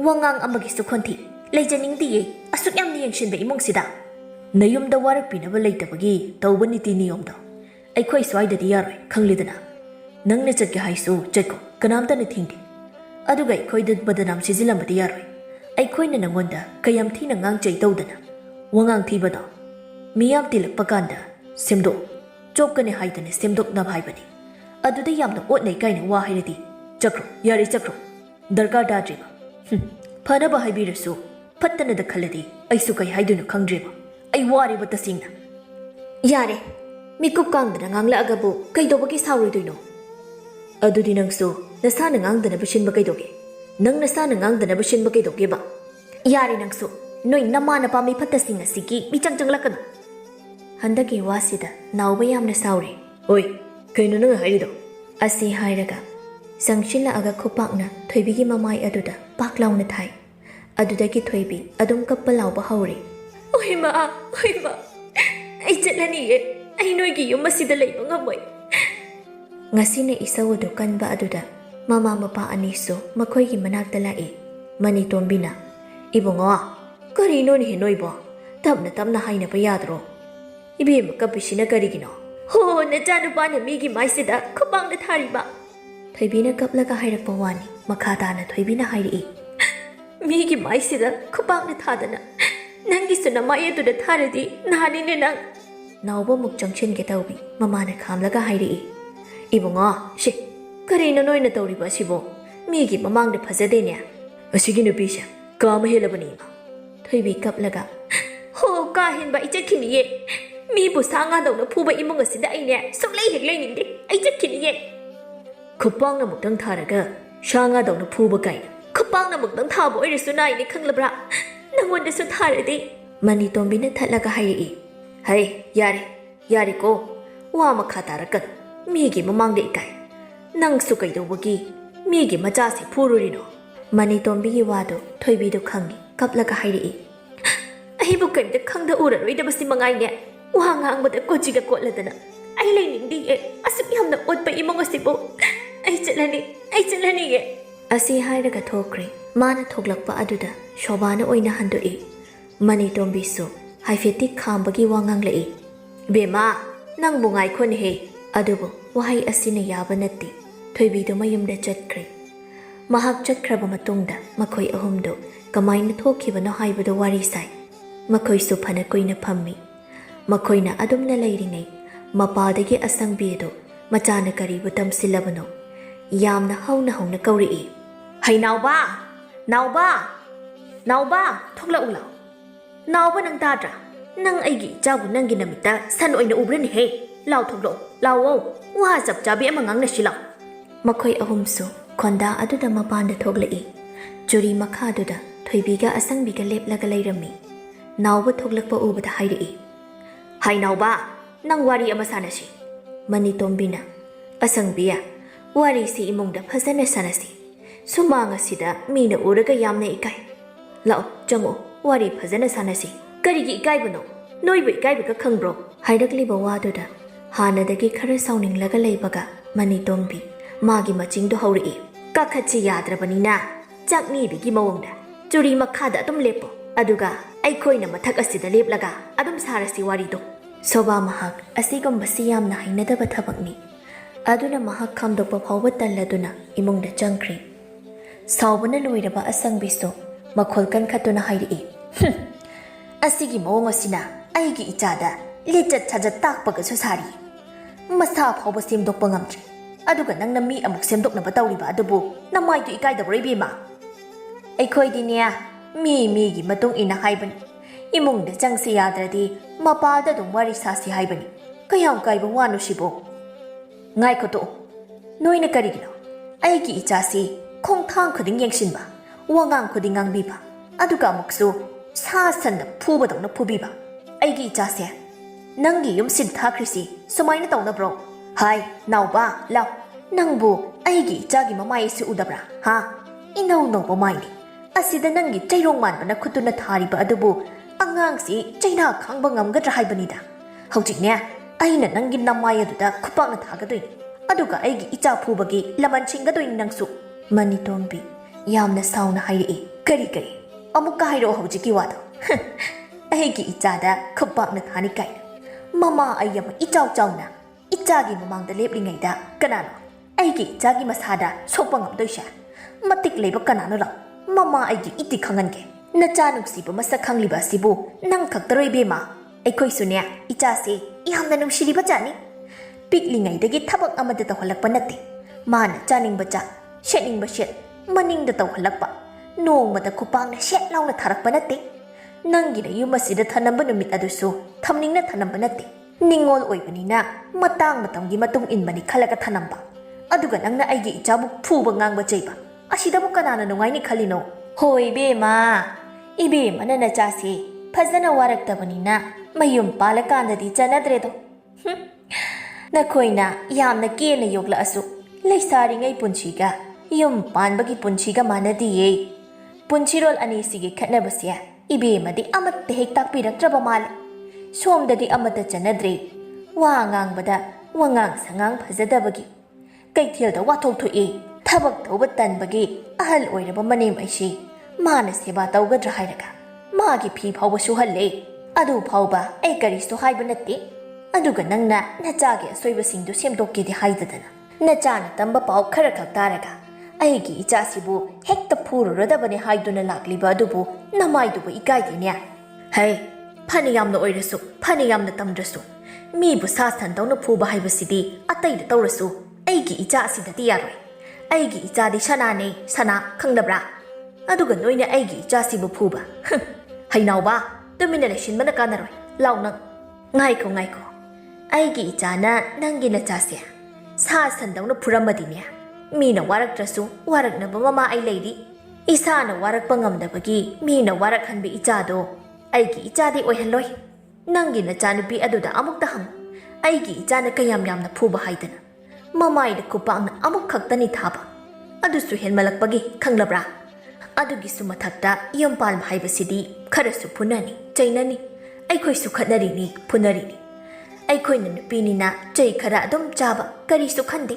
wangang amagi sukhonthi leijaningdi asuk yamni yengshinba imungsida nayumda warakpinaba leitabagi tawba niti niyomda aikhoi swaidadi yaroi khanglidana nangna chatge haisu chatko kanamtana thingdi aduga aikhoi badanam sijilambadi yaroi aikhoi na nangonda kayam thina ngangchai tawdana wangang thibada miyam tilakpa kanda semdo chokane haidana semdok na bhaibani aduda yamna otnai kaina wa hairadi chakro yari chakro darkar dadriba phanaba haibirasu fattana da khaladi aisu kai haiduna khangdriba ai wariba tasingna yare mikup kangdana ngangla agabu kaidobagi sauridoino adudi nangsu nasana ngangdana bishinba kaidoge nang nasana ngangdana bishinba kaidoge ba yare nangsu noi namana pami phattasing asigi michangchang lakana handagi wasida nauba yamna sauri oi kaino nang hairido asi hairaga sangshila aga khupakna thoibigi mamai aduda paklauna thai adudagi thoibi adum kappa lauba hauri oi ma ai chatlani ai noigi yum asida leiba ngamoi ngasina isawudu kanba aduda mama mapa anisu makhoigi manakta lai Manitombina ibongo karino ni henoibo tamna haina pa yadro ibem kapisina karigino ho na janu bana migi maisida khupang na thariba thoibina kaplaga hairakpa wani makhada na thoibina hairi migi maisida khupang na thadana nangi suna mayedu da tharadi nani ne nang nauba muk jangchen ge tawbi mama na khamlaga hairi ibongo she karino noina tawriba sibo migi mamang de phajade ne asigi nupisa kama helabani thoibi kaplaga ho ka hinba ichakhiniye mi bu sanga dawna phuba imung asida aine suklei heklei ningde ai chakhiniye khupang na mutang tharaga ꯁꯥꯉꯥ ꯗꯧꯅ ꯐꯨꯕ ꯀꯥꯏꯅ ꯈꯨꯄꯥꯛꯅ ꯃꯨꯛꯇꯪ ꯊꯥꯕ ꯑꯣꯏꯔꯁꯨ ꯅꯥꯏꯅꯤ ꯈꯪꯂꯕ꯭ꯔꯥ ꯅꯪꯉꯣꯟꯗꯁꯨ ꯊꯥꯔꯗꯤ ꯃꯅꯤꯇꯣꯝꯕꯤꯅ ꯊꯠꯂꯒ ꯍꯥꯏꯔꯛꯏ ꯍꯩ ꯌꯥꯔꯦꯀꯣ ꯋꯥ ꯃꯈꯥ ꯇꯥꯔꯛꯀꯅꯨ ꯃꯤꯒꯤ ꯃꯃꯥꯡꯗ ꯏꯀꯥꯏ ꯅꯪꯁꯨ ꯀꯩꯗꯧꯕꯒꯤ ꯃꯤꯒꯤ ꯃꯆꯥꯁꯤ ꯐꯨꯔꯨꯔꯤꯅꯣ ꯃꯅꯤꯇꯣꯝꯕꯤꯒꯤ ꯋꯥꯗꯣ ꯊꯣꯏꯕꯤꯗꯣ ꯈꯪꯉꯤ ꯀꯞꯂꯒ ꯍꯥꯏꯔꯛꯏ ꯑꯩꯕꯨ ꯀꯩꯝꯇ ꯈꯪꯗ ꯎꯔꯔꯣꯏꯗꯕꯁꯤ ꯃꯉꯥꯏꯅꯦ ꯋꯥ ꯉꯥꯡꯕꯗ ꯀꯣꯆꯤꯒ ꯀꯣꯠꯂꯗꯅ ꯑꯩ ꯂꯩꯅꯤꯡꯗꯤꯌꯦ ꯑꯁꯨꯛ ꯌꯥꯝꯅ ꯑꯣꯠꯄ ꯏꯃꯨꯡ ꯑꯁꯤꯕꯨ ꯑꯩ ꯆꯠꯂꯅꯤꯌꯦ ꯑꯁꯤ ꯍꯥꯏꯔꯒ ꯊꯣꯛꯈ꯭ꯔꯦ ꯃꯥꯅ ꯊꯣꯛꯂꯛꯄ ꯑꯗꯨꯗ శꯣꯚꯥꯅ ꯑꯣꯏꯅ ꯍꯟꯗꯣꯛꯏ ꯃꯅꯤꯇꯣꯝꯕꯤꯁꯨ ꯍꯥꯏꯐꯦꯠꯇꯤ ꯈꯥꯝꯕꯒꯤ ꯋꯥ ꯉꯥꯡꯂꯛꯏ ꯕꯦꯝꯃ ꯅꯪꯕꯨ ꯉꯥꯏꯈꯣꯅꯦꯍꯦ ꯑꯗꯨꯕꯨ ꯋꯥꯍꯩ ꯑꯁꯤꯅ ꯌꯥꯕ ꯅꯠꯇꯦ ꯊꯣꯏꯕꯤꯗꯣ ꯃꯌꯨꯝꯗ ꯆꯠꯈ꯭ꯔꯦ ꯃꯍꯥꯛ ꯆꯠꯈ꯭ꯔꯕ ꯃꯇꯨꯡꯗ ꯃꯈꯣꯏ ꯑꯍꯨꯝꯗꯣ ꯀꯃꯥꯏꯅ ꯊꯣꯛꯈꯤꯕꯅꯣ ꯍꯥꯏꯕꯗꯣ ꯋꯥꯔꯤ ꯁꯥꯏ ꯃꯈꯣꯏꯁꯨ ꯐꯅ ꯀꯨꯏꯅ ꯐꯝꯃꯤ ꯃꯈꯣꯏꯅ ꯑꯗꯨꯝꯅ ꯂꯩꯔꯤꯉꯩ ꯃꯄꯥꯗꯒꯤ ꯑꯁꯪꯕꯤ ꯑꯗꯣ ꯃꯆꯥꯅ ꯀꯔꯤꯕꯨ ꯇꯝꯁꯤꯜꯂꯕꯅꯣ ꯌꯥꯝꯅ ꯍꯧꯅ ꯀꯧꯔꯛꯏ ꯍꯩ ꯅꯥꯎꯕ ꯊꯣꯛꯂꯛꯎ ꯂꯥꯎ ꯅꯥꯎꯕ ꯅꯪ ꯇꯥꯗ꯭ꯔꯥ ꯅꯪ ꯑꯩꯒꯤ ꯏꯆꯥꯕꯨ ꯅꯪꯒꯤ ꯅꯃꯤꯠꯇ ꯁꯟ ꯑꯣꯏꯅ ꯎꯕ꯭ꯔꯅꯦꯍꯦ ꯂꯥꯎ ꯊꯣꯛꯂꯛꯎ ꯂꯥꯎꯑꯣ ꯋꯥ ꯆꯞ ꯆꯥꯕꯤ ꯑꯃ ꯉꯥꯡꯅꯁꯤ ꯂꯥꯎ ꯃꯈꯣꯏ ꯑꯍꯨꯝꯁꯨ ꯈꯣꯟꯗꯥ ꯑꯗꯨꯗ ꯃꯄꯥꯟꯗ ꯊꯣꯛꯂꯛꯏ ꯆꯨꯔꯤ ꯃꯈꯥꯗꯨꯗ ꯊꯣꯏꯕꯤꯒ ꯑꯁꯪꯕꯤꯒ ꯂꯦꯞꯂꯒ ꯂꯩꯔꯝꯃꯤ ꯅꯥꯎꯕ ꯊꯣꯛꯂꯛꯄ ꯎꯕꯗ ꯍꯥꯏꯔꯛꯏ ꯍꯥꯏ ꯅꯥꯎꯕ ꯅꯪ ꯋꯥꯔꯤ ꯑꯃ ꯁꯥꯟꯅꯁꯤ ꯃꯅꯤꯇꯣꯝꯕꯤꯅ ꯑꯁꯪꯕꯤꯌꯥ ꯋꯥꯔꯤꯁꯤ ꯏꯃꯨꯡꯗ ꯐꯖꯅ ꯁꯥꯟꯅꯁꯤ ꯁꯨꯃꯥꯡ ꯑꯁꯤꯗ ꯃꯤꯅ ꯎꯔꯒ ꯌꯥꯝꯅ ꯏꯀꯥꯏ ꯂꯥꯛꯑꯣ ꯆꯪꯉꯛꯑꯣ ꯋꯥꯔꯤ ꯐꯖꯅ ꯁꯥꯟꯅꯁꯤ ꯀꯔꯤꯒꯤ ꯏꯀꯥꯏꯕꯅꯣ ꯅꯣꯏꯕꯨ ꯏꯀꯥꯏꯕꯒ ꯈꯪꯕ꯭ꯔꯣ ꯍꯥꯏꯔꯛꯂꯤꯕ ꯋꯥꯗꯨꯗ ꯍꯥꯟꯅꯗꯒꯤ ꯈꯔ ꯁꯥꯎꯅꯤꯡꯂꯒ ꯂꯩꯕꯒ ꯃꯅꯤꯇꯣꯝꯕꯤ ꯃꯥꯒꯤ ꯃꯆꯤꯡꯗꯣ ꯍꯧꯔꯛꯏ ꯀꯥꯈꯠꯁꯤ ꯌꯥꯗ꯭ꯔꯕꯅꯤꯅ ꯆꯥꯛꯅꯤꯕꯤꯒꯤ ꯃꯑꯣꯡꯗ ꯆꯨꯔꯤ ꯃꯈꯥꯗ ꯑꯗꯨꯝ ꯂꯦꯞꯄꯣ ꯑꯗꯨꯒ ꯑꯩꯈꯣꯏꯅ ꯃꯊꯛ ꯑꯁꯤꯗ ꯂꯦꯞꯂꯒ ꯑꯗꯨꯝ ꯁꯥꯔꯁꯤ ꯋꯥꯔꯤꯗꯣ ꯁꯣꯚꯥ ꯃꯍꯥꯛ ꯑꯁꯤꯒꯨꯝꯕꯁꯤ ꯌꯥꯝꯅ ꯍꯩꯅꯗꯕ ꯊꯕꯛꯅꯤ ꯑꯗꯨꯅ ꯃꯍꯥꯛ ꯈꯥꯝꯗꯣꯛꯄ ꯐꯥꯎꯕ ꯇꯜꯂꯗꯨꯅ ꯏꯃꯨꯡꯗ ꯆꯪꯈ꯭ꯔꯤ ꯁꯥꯎꯕꯅ ꯂꯣꯏꯔꯕ ꯑꯁꯪꯕꯤꯁꯨ ꯃꯈꯣꯜ ꯀꯟꯈꯠꯇꯨꯅ ꯍꯥꯏꯔꯛꯏ ꯑꯁꯤꯒꯤ ꯃꯑꯣꯡ ꯑꯁꯤꯅ ꯑꯩꯒꯤ ꯏꯆꯥꯗ ꯂꯤꯆꯠ ꯁꯥꯖꯠ ꯇꯥꯛꯄꯒꯁꯨ ꯁꯥꯔꯤ ꯃꯁꯥ ꯐꯥꯎꯕ ꯁꯦꯝꯗꯣꯛꯄ ꯉꯝꯗ꯭ꯔꯤ ꯑꯗꯨꯒ ꯅꯪꯅ ꯃꯤ ꯑꯃꯨꯛ ꯁꯦꯝꯗꯣꯛꯅꯕ ꯇꯧꯔꯤꯕ ꯑꯗꯨꯕꯨ ꯅꯃꯥꯏꯗꯨ ꯏꯀꯥꯏꯗꯕ꯭ꯔꯣ ꯏꯕꯦꯝꯃ ꯑꯩꯈꯣꯏꯗꯤꯅꯦ ꯃꯤꯒꯤ ꯃꯇꯨꯡ ꯏꯟꯅ ꯍꯥꯏꯕꯅꯤ ꯏꯃꯨꯡꯗ ꯆꯪꯁꯤ ꯌꯥꯗ꯭ꯔꯗꯤ ꯃꯄꯥꯗ ꯑꯗꯨꯝ ꯋꯥꯔꯤ ꯁꯥꯁꯤ ꯍꯥꯏꯕꯅꯤ ꯀꯌꯥꯝ ꯀꯥꯏꯕ ꯋꯥꯅꯣ ꯁꯤꯕꯣ ꯉꯥꯏꯈꯣ ꯇꯣꯛꯑꯣ ꯅꯣꯏꯅ ꯀꯔꯤꯒꯤꯅꯣ ꯑꯩꯒꯤ ꯏꯆꯥꯁꯤ ꯈꯣꯡꯊꯥꯡ ꯈꯨꯗꯤꯡ ꯌꯦꯡꯁꯤꯟꯕ ꯋꯥꯉꯥꯡ ꯈꯨꯗꯤꯡ ꯉꯥꯡꯕꯤꯕ ꯑꯗꯨꯒ ꯑꯃꯨꯛꯁꯨ ꯁꯥ ꯁꯟꯅ ꯐꯨꯕꯗꯧꯅ ꯐꯨꯕꯤꯕ ꯑꯩꯒꯤ ꯏꯆꯥꯁꯦ ꯅꯪꯒꯤ ꯌꯨꯝ ꯁꯤꯟꯊꯥꯈ꯭ꯔꯤꯁꯤ ꯁꯨꯃꯥꯏꯅ ꯇꯧꯅꯕ꯭ꯔꯣ ꯍꯥꯏ ꯅꯥꯎꯕ ꯂꯥꯎ ꯅꯪꯕꯨ ꯑꯩꯒꯤ ꯏꯆꯥꯒꯤ ꯃꯃꯥꯏ ꯑꯁꯤ ꯎꯗꯕ꯭ꯔꯥ ꯍꯥ ꯏꯅꯧ ꯅꯧꯕ ꯃꯥꯏꯅꯤ ꯑꯁꯤꯗ ꯅꯪꯒꯤ ꯆꯩꯔꯣꯡ ꯃꯥꯟꯕꯅ ꯈꯨꯠꯇꯨꯅ ꯊꯥꯔꯤꯕ ꯑꯗꯨꯕꯨ ꯑꯉꯥꯡꯁꯤ ꯆꯩꯅꯥ ꯈꯥꯡꯕ ꯉꯝꯒꯗ꯭ꯔꯥ ꯍꯥꯏꯕꯅꯤꯗ ꯍꯧꯖꯤꯛꯅꯦ ꯑꯩꯅ ꯅꯪꯒꯤ ꯅꯃꯥꯏ ꯑꯗꯨꯗ ꯈꯨꯄꯥꯛꯅ ꯊꯥꯒꯗꯣꯏꯅꯤ ꯑꯗꯨꯒ ꯑꯩꯒꯤ ꯏꯆꯥ ꯐꯨꯕꯒꯤ ꯂꯃꯟ ꯁꯤꯡꯒꯗꯣꯏꯅꯤ ꯅꯪꯁꯨ ꯃꯅꯤꯇꯣꯝꯕꯤ ꯌꯥꯝꯅ ꯁꯥꯎꯅ ꯍꯥꯏꯔꯛꯏ ꯀꯔꯤ ꯑꯃꯨꯛꯀ ꯍꯥꯏꯔꯛꯑꯣ ꯍꯧꯖꯤꯛꯀꯤ ꯋꯥꯗꯣ ꯑꯩꯒꯤ ꯏꯆꯥꯗ ꯈꯨꯄꯥꯛꯅ ꯊꯥꯅꯤ ꯀꯥꯏꯅ ꯃꯃꯥ ꯑꯩ ꯑꯃ ꯏꯆꯥꯎ ꯆꯥꯎꯅ ꯏꯆꯥꯒꯤ ꯃꯃꯥꯡꯗ ꯂꯦꯞꯂꯤꯉꯩꯗ kena no? Aigi jagi masada sopang abdoisha. Matik leba kanano lang. Mama aigi iti kangan ke. Nachanong sibo masakang liba sibo nang kaktaroy bema. Aikoy sunya ichasi iham na nung shiliba jani. Piklingay dagi tabang amad dataw halakpa nati. Mana janing baja, shening ba shet, maning dataw halakpa. Noong matakupang na shet lang na tarakpa nati. Nang gina yumasida tanamba numit aduso, tamning na tanamba nati. Ningol oy banina, matang gi matong inbani kalaga tanamba. Aduga nang na aigi ichabu pubang ngang bajayba. Asida mo kanana nungay ni kalino. Hoy bema, ibema na nachasi. Pazana warak tabanina, mayum palakan na di chanadredo. Nakoy na, yam na kiya na yogla asu. Laysari ngay punchiga. Yung pan bagi punchiga mana diye. Punchirol ani sige katnabasya. Ibema di amat tehek takpirak trabamali. Somda di amat chanadre. Wangang bada, wangang sangang phajadabagi. Kay tilda watok to e. Tabag taubatan bagi. Ahal oy na bamanim ay si. Mana seba taugad rahairaga. Magi pi pauba suhale. Adu pauba ay karisto haiba nati. Aduga nang na nachagi asoy basingdo siyemdoki di haidadana. Nachana tamba pau karakak taraga. Aigi ichasibu hekta puro radabani haiduna lakliba adubu namaydubu ikay niya. Hey, paniyam na oirasu, paniyam na tamdrasu. Mibu sasan daw na puba haibasidi atay na tawrasu. Aigi ichasi dati yaroy. Aigi ichadi sanane sana kanglabra. Aduga noy na aigi ichasibu puba. Haynaw ba? Dominalishin ba na kanaroy? Law nang. Ngay ko. Aigi ichana nang ginachasya. Sasan daw na puramadi niya. ꯃꯤꯅ ꯋꯥꯔꯛꯇ꯭ꯔꯁꯨ ꯋꯥꯔꯛꯅꯕ ꯃꯃꯥ ꯑꯩ ꯂꯩꯔꯤ ꯏꯁꯥꯅ ꯋꯥꯔꯛꯄ ꯉꯝꯗꯕꯒꯤ ꯃꯤꯅ ꯋꯥꯔꯛꯍꯟꯕ ꯏꯆꯥꯗꯣ ꯑꯩꯒꯤ ꯏꯆꯥꯗꯤ ꯑꯣꯏꯍꯜꯂꯣꯏ ꯅꯪꯒꯤ ꯅꯆꯥꯅꯨꯄꯤ ꯑꯗꯨꯗ ꯑꯃꯨꯛꯇ ꯍꯪꯉꯨ ꯑꯩꯒꯤ ꯏꯆꯥꯅ ꯀꯌꯥꯝ ꯌꯥꯝꯅ ꯐꯨꯕ ꯍꯥꯏꯗꯅ ꯃꯃꯥꯏꯗ ꯈꯨꯄꯥꯛꯅ ꯑꯃꯨꯛ ꯈꯛꯇꯅꯤ ꯊꯥꯕ ꯑꯗꯨꯁꯨ ꯍꯦꯟꯃꯜꯂꯛꯄꯒꯤ ꯈꯪꯂꯕ꯭ꯔꯥ ꯑꯗꯨꯒꯤꯁꯨ ꯃꯊꯛꯇ ꯌꯨꯝ ꯄꯥꯟꯕ ꯍꯥꯏꯕꯁꯤꯗꯤ ꯈꯔꯁꯨ ꯐꯨꯅꯅꯤ ꯆꯩꯅꯅꯤ ꯑꯩꯈꯣꯏꯁꯨ ꯈꯠꯅꯔꯤꯅꯤ ꯐꯨꯅꯔꯤꯅꯤ ꯑꯩꯈꯣꯏꯅ ꯅꯨꯄꯤꯅꯤꯅ ꯆꯩ ꯈꯔ ꯑꯗꯨꯝ ꯆꯥꯕ ꯀꯔꯤꯁꯨ ꯈꯟꯗꯦ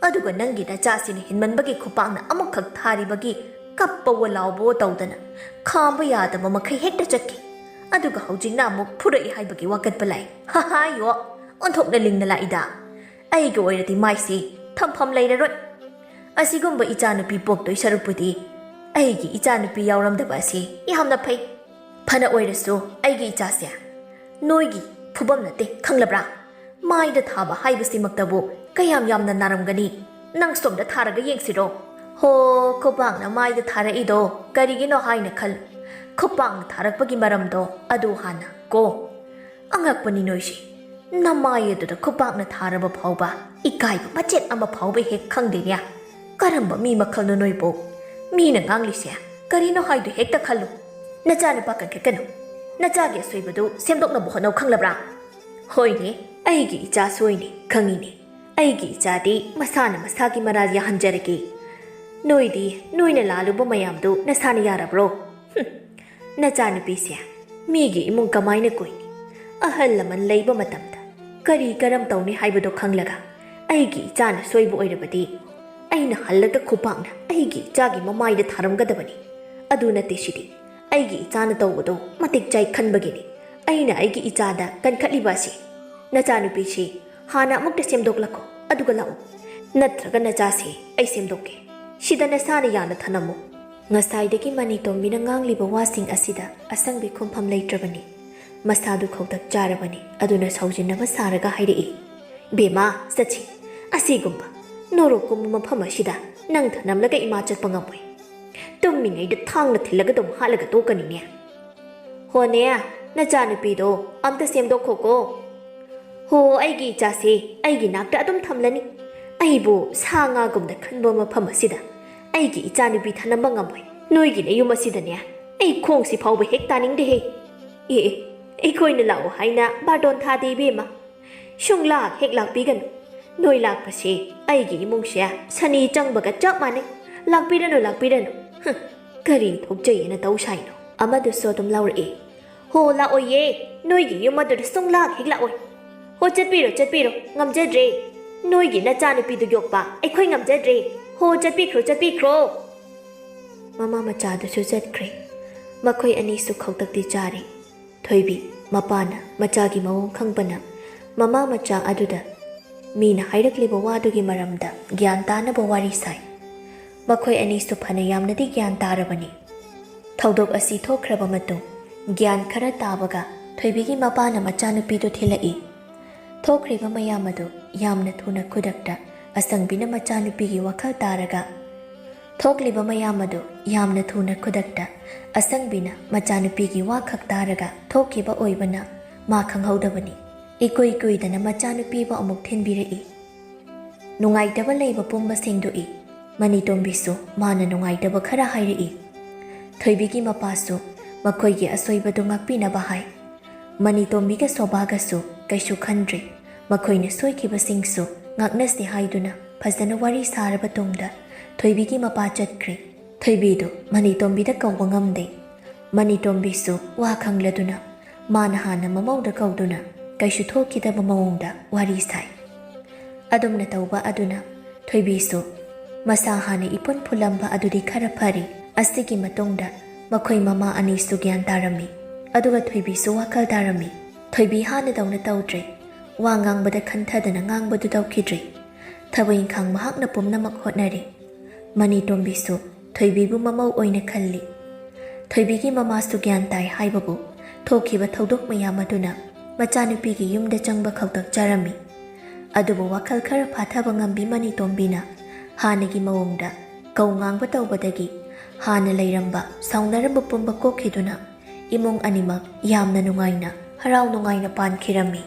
ꯑꯗꯨꯒ ꯅꯪꯒꯤ ꯅꯆꯥꯁꯤꯅ ꯍꯦꯟꯃꯟꯕꯒꯤ ꯈꯨꯄꯥꯛꯅ ꯑꯃꯨꯛꯈꯛ ꯊꯥꯔꯤꯕꯒꯤ ꯀꯞꯄꯋꯣ ꯂꯥꯎꯕꯋꯣ ꯇꯧꯗꯅ ꯈꯥꯝꯕ ꯌꯥꯗꯕ ꯃꯈꯩ ꯍꯦꯛꯇ ꯆꯠꯈꯤ ꯑꯗꯨꯒ ꯍꯧꯖꯤꯛꯅ ꯑꯃꯨꯛ ꯐꯨꯔꯛꯏ ꯍꯥꯏꯕꯒꯤ ꯋꯥꯀꯠꯄ ꯂꯥꯛꯏ ꯍꯥꯍꯥꯌꯣ ꯑꯣꯟꯊꯣꯛꯅ ꯂꯤꯡꯅ ꯂꯥꯛꯏꯗ ꯑꯩꯒ ꯑꯣꯏꯔꯗꯤ ꯃꯥꯏꯁꯤ ꯊꯝꯐꯝ ꯂꯩꯔꯔꯣꯏ ꯑꯁꯤꯒꯨꯝꯕ ꯏꯆꯥꯅꯨꯄꯤ ꯄꯣꯛꯇꯣꯏ ꯁꯔꯨꯛꯄꯨꯗꯤ ꯑꯩꯒꯤ ꯏꯆꯥꯅꯨꯄꯤ ꯌꯥꯎꯔꯝꯗꯕ ꯑꯁꯤ ꯌꯥꯝꯅ ꯐꯩ ꯐꯅ ꯑꯣꯏꯔꯁꯨ ꯑꯩꯒꯤ ꯏꯆꯥꯁꯦ ꯅꯣꯏꯒꯤ ꯐꯨꯕꯝ ꯅꯠꯇꯦ ꯈꯪꯂꯕ꯭ꯔꯥ ꯃꯥꯏꯗ ꯊꯥꯕ ꯍꯥꯏꯕꯁꯤꯃꯛꯇꯕꯨ ꯀꯌꯥം ꯌꯥꯝꯅ ꯅꯥꯔꯝꯒꯅꯤ ꯅꯪ ꯁꯣꯝꯗ ꯊꯥꯔꯒ ꯌꯦꯡꯁꯤꯔꯣ ꯍꯣ ꯈꯨꯄꯥꯛꯅ ꯃꯥꯏꯗ ꯊꯥꯔꯛꯏꯗꯣ ꯀꯔꯤꯒꯤꯅꯣ ꯍꯥꯏꯅ ꯈꯜꯂꯨ ꯈꯨꯄꯥꯛꯅ ꯊꯥꯔꯛꯄꯒꯤ ꯃꯔꯝꯗꯣ ꯑꯗꯨ ꯍꯥꯟꯅ ꯀꯣ ꯑꯉꯛꯄꯅꯤ ꯅꯣꯏꯁꯤ ꯅꯃꯥꯏ ꯑꯗꯨꯗ ꯈꯨꯄꯥꯛꯅ ꯊꯥꯔꯕ ꯐꯥꯎꯕ ꯏꯀꯥꯏꯕ ꯃꯆꯦꯠ ꯑꯃ ꯐꯥꯎꯕ ꯍꯦꯛ ꯈꯪꯗꯦꯅꯦ ꯀꯔꯝꯕ ꯃꯤ ꯃꯈꯜꯅꯣ ꯅꯣꯏꯕꯨ ꯃꯤꯅ ꯉꯥꯡꯂꯤꯁꯦ ꯀꯔꯤꯅꯣ ꯍꯥꯏꯗꯨ ꯍꯦꯛꯇ ꯈꯜꯂꯨ ꯅꯆꯥꯅꯨꯄꯥ ꯀꯟꯈꯠꯀꯅꯨ ꯅꯆꯥꯒꯤ ꯑꯁꯣꯏꯕꯗꯨ ꯁꯦꯝꯗꯣꯛꯅꯕ ꯍꯣꯠꯅꯧ ꯈꯪꯂꯕ꯭ꯔꯥ ꯍꯣꯏꯅꯦ ꯑꯩꯒꯤ ꯏꯆꯥ ꯁꯣꯏꯅꯦ ꯈꯪꯉꯤꯅꯦ ꯑꯩꯒꯤ ꯏꯆꯥꯗꯤ ꯃꯁꯥꯅ ꯃꯁꯥꯒꯤ ꯃꯔꯥꯜ ꯌꯥꯍꯟꯖꯔꯒꯦ ꯅꯣꯏꯗꯤ ꯅꯣꯏꯅ ꯂꯥꯜꯂꯨꯕ ꯃꯌꯥꯝꯗꯨ ꯅꯁꯥꯅ ꯌꯥꯔꯕ꯭ꯔꯣ ꯅꯆꯥꯅꯨꯄꯤꯁꯦ ꯃꯤꯒꯤ ꯏꯃꯨꯡ ꯀꯃꯥꯏꯅ ꯀꯣꯏꯅꯤ ꯑꯍꯜ ꯂꯃꯟ ꯂꯩꯕ ꯃꯇꯝꯗ ꯀꯔꯤ ꯀꯔꯝ ꯇꯧꯅꯤ ꯍꯥꯏꯕꯗꯣ ꯈꯪꯂꯒ ꯑꯩꯒꯤ ꯏꯆꯥꯅ ꯁꯣꯏꯕ ꯑꯣꯏꯔꯕꯗꯤ ꯑꯩꯅ ꯍꯜꯂꯒ ꯈꯨꯄꯥꯛꯅ ꯑꯩꯒꯤ ꯏꯆꯥꯒꯤ ꯃꯃꯥꯏꯗ ꯊꯥꯔꯝꯒꯗꯕꯅꯤ ꯑꯗꯨ ꯅꯠꯇꯦ ꯁꯤꯗꯤ ꯑꯩꯒꯤ ꯏꯆꯥꯅ ꯇꯧꯕꯗꯣ ꯃꯇꯤꯛ ꯆꯥꯏ ꯈꯟꯕꯒꯤꯅꯤ ꯑꯩꯅ ꯑꯩꯒꯤ ꯏꯆꯥꯗ ꯀꯟꯈꯠꯂꯤꯕ ꯑꯁꯤ ꯅꯆꯥꯅꯨꯄꯤꯁꯤ ꯍꯥꯟꯅ ꯑꯃꯨꯛꯇ ꯁꯦꯝꯗꯣꯛꯂꯛꯈꯣ ꯑꯗꯨꯒ ꯂꯥꯛꯎ ꯅꯠꯇ꯭ꯔꯒ ꯅꯆꯥꯁꯤ ꯑꯩ ꯁꯦꯝꯗꯣꯛꯀꯦ ꯁꯤꯗ ꯅꯁꯥꯅ ꯌꯥꯅ ꯊꯅꯝꯃꯨ ꯉꯁꯥꯏꯗꯒꯤ ꯃꯅꯤꯇꯣꯝꯕꯤꯅ ꯉꯥꯡꯂꯤꯕ ꯋꯥꯁꯤꯡ ꯑꯁꯤꯗ ꯑꯁꯪꯕꯤ ꯈꯨꯝꯐꯝ ꯂꯩꯇ꯭ꯔꯕꯅꯤ ꯃꯁꯥꯗꯨ ꯈꯧꯇꯛ ꯆꯥꯔꯕꯅꯤ ꯑꯗꯨꯅ ꯁꯥꯎꯖꯤꯟꯅꯕ ꯁꯥꯔꯒ ꯍꯥꯏꯔꯛꯏ ꯕꯦꯃꯥ ꯆꯠꯁꯤ ꯑꯁꯤꯒꯨꯝꯕ ꯅꯣꯔꯣꯛꯀꯨꯝꯕ ꯃꯐꯝ ꯑꯁꯤꯗ ꯅꯪ ꯊꯅꯝꯂꯒ ꯏꯃꯥ ꯆꯠꯄ ꯉꯝꯃꯣꯏ ꯇꯨꯝꯃꯤꯉꯩꯗ ꯊꯥꯡꯅ ꯊꯤꯜꯂꯒ ꯑꯗꯨꯝ ꯍꯥꯠꯂꯒ ꯇꯣꯛꯀꯅꯤꯅꯦ ꯍꯣꯅꯦ ꯅꯆꯥꯅꯨꯄꯤꯗꯣ ꯑꯝꯇ ꯁꯦꯝꯗꯣꯛꯈꯣꯀꯣ ꯍꯣ ꯑꯩꯒꯤ ꯏꯆꯥꯁꯦ ꯑꯩꯒꯤ ꯅꯥꯛꯇ ꯑꯗꯨꯝ ꯊꯝꯂꯅꯤ ꯑꯩꯕꯨ ꯁꯥ ꯉꯥꯒꯨꯝꯅ ꯈꯟꯕ ꯃꯐꯝ ꯑꯁꯤꯗ ꯑꯩꯒꯤ ꯏꯆꯥꯅꯨꯄꯤ ꯊꯅꯝꯕ ꯉꯝꯃꯣꯏ ꯅꯣꯏꯒꯤ ꯅꯌꯨꯝ ꯑꯁꯤꯗꯅꯦ ꯑꯩ ꯈꯣꯡꯁꯤ ꯐꯥꯎꯕ ꯍꯦꯛ ꯇꯥꯅꯤꯡꯗꯦꯍꯦ ꯑꯦ ꯑꯩꯈꯣꯏꯅ ꯂꯥꯛꯑꯣ ꯍꯥꯏꯅ ꯕꯥꯔꯇꯣꯟ ꯊꯥꯗꯦ ꯏꯕꯦꯝꯃ ꯁꯨꯡꯂꯥꯛ ꯍꯦꯛ ꯂꯥꯛꯄꯤꯒꯅꯨ ꯅꯣꯏ ꯂꯥꯛꯄꯁꯦ ꯑꯩꯒꯤ ꯏꯃꯨꯡꯁꯦ ꯁꯅꯤ ꯆꯪꯕꯒ ꯆꯞ ꯃꯥꯟꯅꯩ ꯂꯥꯛꯄꯤꯔꯅꯨ ꯂꯥꯛꯄꯤꯔꯅꯨ ꯀꯔꯤ ꯊꯣꯛꯆꯩꯌꯦꯅ ꯇꯧ ꯁꯥꯏꯅꯣ ꯑꯃꯗꯨꯁꯨ ꯑꯗꯨꯝ ꯂꯥꯎꯔꯛꯏ ꯍꯣ ꯂꯥꯛꯑꯣꯏꯌꯦ ꯅꯣꯏꯒꯤ ꯌꯨꯝ ꯑꯗꯨꯗ ꯁꯨꯡꯂꯥꯛ ꯍꯦꯛ ꯂꯥꯛꯑꯣꯏ ꯍꯣ ꯆꯠꯄꯤꯔꯣ ꯆꯠꯄꯤꯔꯣ ꯉꯝꯖꯗ꯭ꯔꯦ ꯅꯣꯏꯒꯤ ꯅꯆꯥꯅꯨꯄꯤꯗꯨ ꯌꯣꯛꯄ ꯑꯩꯈꯣꯏ ꯉꯝꯖꯗ꯭ꯔꯦ ꯍꯣ ꯆꯠꯄꯤꯈ꯭ꯔꯣ ꯆꯠꯄꯤꯈ꯭ꯔꯣ ꯃꯃꯥ ꯃꯆꯥꯗꯨꯁꯨ ꯆꯠꯈ꯭ꯔꯦ ꯃꯈꯣꯏ ꯑꯅꯤꯁꯨ ꯈꯧꯇꯛꯇꯤ ꯆꯥꯔꯤ ꯊꯣꯏꯕꯤ ꯃꯄꯥꯅ ꯃꯆꯥꯒꯤ ꯃꯑꯣꯡ ꯈꯪꯕꯅ ꯃꯃꯥ ꯃꯆꯥ ꯑꯗꯨꯗ ꯃꯤꯅ ꯍꯥꯏꯔꯛꯂꯤꯕ ꯋꯥꯗꯨꯒꯤ ꯃꯔꯝꯗ ꯒ꯭ꯌꯥꯟ ꯇꯥꯅꯕ ꯋꯥꯔꯤ ꯁꯥꯏ ꯃꯈꯣꯏ ꯑꯅꯤꯁꯨ ꯐꯅ ꯌꯥꯝꯅꯗꯤ ꯒ꯭ꯌꯥꯟ ꯇꯥꯔꯕꯅꯤ ꯊꯧꯗꯣꯛ ꯑꯁꯤ ꯊꯣꯛꯈ꯭ꯔꯕ ꯃꯇꯨꯡ ꯒ꯭ꯌꯥꯟ ꯈꯔ ꯇꯥꯕꯒ ꯊꯣꯏꯕꯤꯒꯤ ꯃꯄꯥꯅ ꯃꯆꯥꯅꯨꯄꯤꯗꯨ ꯊꯤꯜꯂꯛꯏ ꯊꯣꯛꯈ꯭ꯔꯤꯕ ꯃꯌꯥꯝ ꯑꯗꯨ ꯌꯥꯝꯅ ꯊꯨꯅ ꯈꯨꯗꯛꯇ ꯑꯁꯪꯕꯤꯅ ꯃꯆꯥꯅꯨꯄꯤꯒꯤ ꯋꯥꯈꯜ ꯇꯥꯔꯒ ꯊꯣꯛꯂꯤꯕ ꯃꯌꯥꯝ ꯑꯗꯨ ꯌꯥꯝꯅ ꯊꯨꯅ ꯈꯨꯗꯛꯇ ꯑꯁꯪꯕꯤꯅ ꯃꯆꯥꯅꯨꯄꯤꯒꯤ ꯋꯥꯈꯛ ꯇꯥꯔꯒ ꯊꯣꯛꯈꯤꯕ ꯑꯣꯏꯕꯅ ꯃꯥ ꯈꯪꯍꯧꯗꯕꯅꯤ ꯏꯀꯨꯏ ꯀꯨꯏꯗꯅ ꯃꯆꯥꯅꯨꯄꯤꯕꯨ ꯑꯃꯨꯛ ꯊꯤꯟꯕꯤꯔꯛꯏ ꯅꯨꯡꯉꯥꯏꯇꯕ ꯂꯩꯕ ꯄꯨꯝꯕ ꯁꯦꯡꯗꯣꯛꯏ ꯃꯅꯤꯇꯣꯝꯕꯤꯁꯨ ꯃꯥꯅ ꯅꯨꯡꯉꯥꯏꯇꯕ ꯈꯔ ꯍꯥꯏꯔꯛꯏ ꯊꯣꯏꯕꯤꯒꯤ ꯃꯄꯥꯁꯨ ꯃꯈꯣꯏꯒꯤ ꯑꯁꯣꯏꯕꯗꯨ ꯉꯥꯛꯄꯤꯅꯕ ꯍꯥꯏ ꯃꯅꯤꯇꯣꯝꯕꯤꯒ ꯁꯣꯕꯥꯒꯁꯨ ꯀꯩꯁꯨ ꯈꯟꯗ꯭ꯔꯤ ꯃꯈꯣꯏꯅ ꯁꯣꯏꯈꯤꯕꯁꯤꯡꯁꯨ ꯉꯥꯛꯅꯁꯤ ꯍꯥꯏꯗꯨꯅ ꯐꯖꯅ ꯋꯥꯔꯤ ꯁꯥꯔꯕ ꯇꯨꯡꯗ ꯊꯣꯏꯕꯤꯒꯤ ꯃꯄꯥ ꯆꯠꯈ꯭ꯔꯦ ꯊꯣꯏꯕꯤꯗꯨ ꯃꯅꯤꯇꯣꯝꯕꯤꯗ ꯀꯧꯕ ꯉꯝꯗꯦ ꯃꯅꯤꯇꯣꯝꯕꯤꯁꯨ ꯋꯥ ꯈꯪꯂꯗꯨꯅ ꯃꯥꯅ ꯍꯥꯟꯅ ꯃꯃꯧꯗ ꯀꯧꯗꯨꯅ ꯀꯩꯁꯨ ꯊꯣꯛꯈꯤꯗꯕ ꯃꯑꯣꯡꯗ ꯋꯥꯔꯤ ꯁꯥꯏ ꯑꯗꯨꯝꯅ ꯇꯧꯕ ꯑꯗꯨꯅ ꯊꯣꯏꯕꯤꯁꯨ ꯃꯁꯥ ꯍꯥꯟꯅ ꯏꯄꯨꯟ ꯐꯨꯜꯂꯝꯕ ꯑꯗꯨꯗꯤ ꯈꯔ ꯐꯔꯤ ꯑꯁꯤꯒꯤ ꯃꯇꯨꯡꯗ ꯃꯈꯣꯏ ꯃꯃꯥ ꯑꯅꯤꯁꯨ ꯒ꯭ꯌꯥꯟ ꯇꯥꯔꯝꯃꯤ ꯑꯗꯨꯒ ꯊꯣꯏꯕꯤꯁꯨ ꯋꯥꯈꯜ ꯇꯥꯔꯝꯃꯤ ꯊꯣꯏꯕꯤ ꯍꯥꯟꯅꯗꯧꯅ ꯇꯧꯗ꯭ꯔꯦ ꯋꯥ ꯉꯥꯡꯕꯗ ꯈꯟꯊꯗꯅ ꯉꯥꯡꯕꯗꯨ ꯇꯧꯈꯤꯗ꯭ꯔꯦ ꯊꯕꯛ ꯏꯪꯈꯥꯡ ꯃꯍꯥꯛꯅ ꯄꯨꯝꯅꯃꯛ ꯍꯣꯠꯅꯔꯤ ꯃꯅꯤꯇꯣꯝꯕꯤꯁꯨ ꯊꯣꯏꯕꯤꯕꯨ ꯃꯃꯧ ꯑꯣꯏꯅ ꯈꯜꯂꯤ ꯊꯣꯏꯕꯤꯒꯤ ꯃꯃꯥꯁꯨ ꯒ꯭ꯌꯥꯟ ꯇꯥꯏ ꯍꯥꯏꯕꯕꯨ ꯊꯣꯛꯈꯤꯕ ꯊꯧꯗꯣꯛ ꯃꯌꯥꯝ ꯑꯗꯨꯅ ꯃꯆꯥꯅꯨꯄꯤꯒꯤ ꯌꯨꯝꯗ ꯆꯪꯕ ꯈꯧꯇꯛ ꯆꯥꯔꯝꯃꯤ ꯑꯗꯨꯕꯨ ꯋꯥꯈꯜ ꯈꯔ ꯐꯥꯊꯕ ꯉꯝꯕꯤ ꯃꯅꯤꯇꯣꯝꯕꯤꯅ ꯍꯥꯟꯅꯒꯤ ꯃꯑꯣꯡꯗ ꯀꯧ ꯉꯥꯡꯕ ꯇꯧꯕꯗꯒꯤ ꯍꯥꯟꯅ ꯂꯩꯔꯝꯕ ꯁꯥꯎꯅꯔꯝꯕ ꯄꯨꯝꯕ ꯀꯣꯛꯈꯤꯗꯨꯅ ꯏꯃꯨꯡ ꯑꯅꯤꯃꯛ ꯌꯥꯝꯅ ꯅꯨꯡꯉꯥꯏꯅ ꯍꯔꯥꯎ ꯅꯨꯡꯉꯥꯏꯅ ꯄꯥꯟꯈꯤꯔꯝꯃꯤ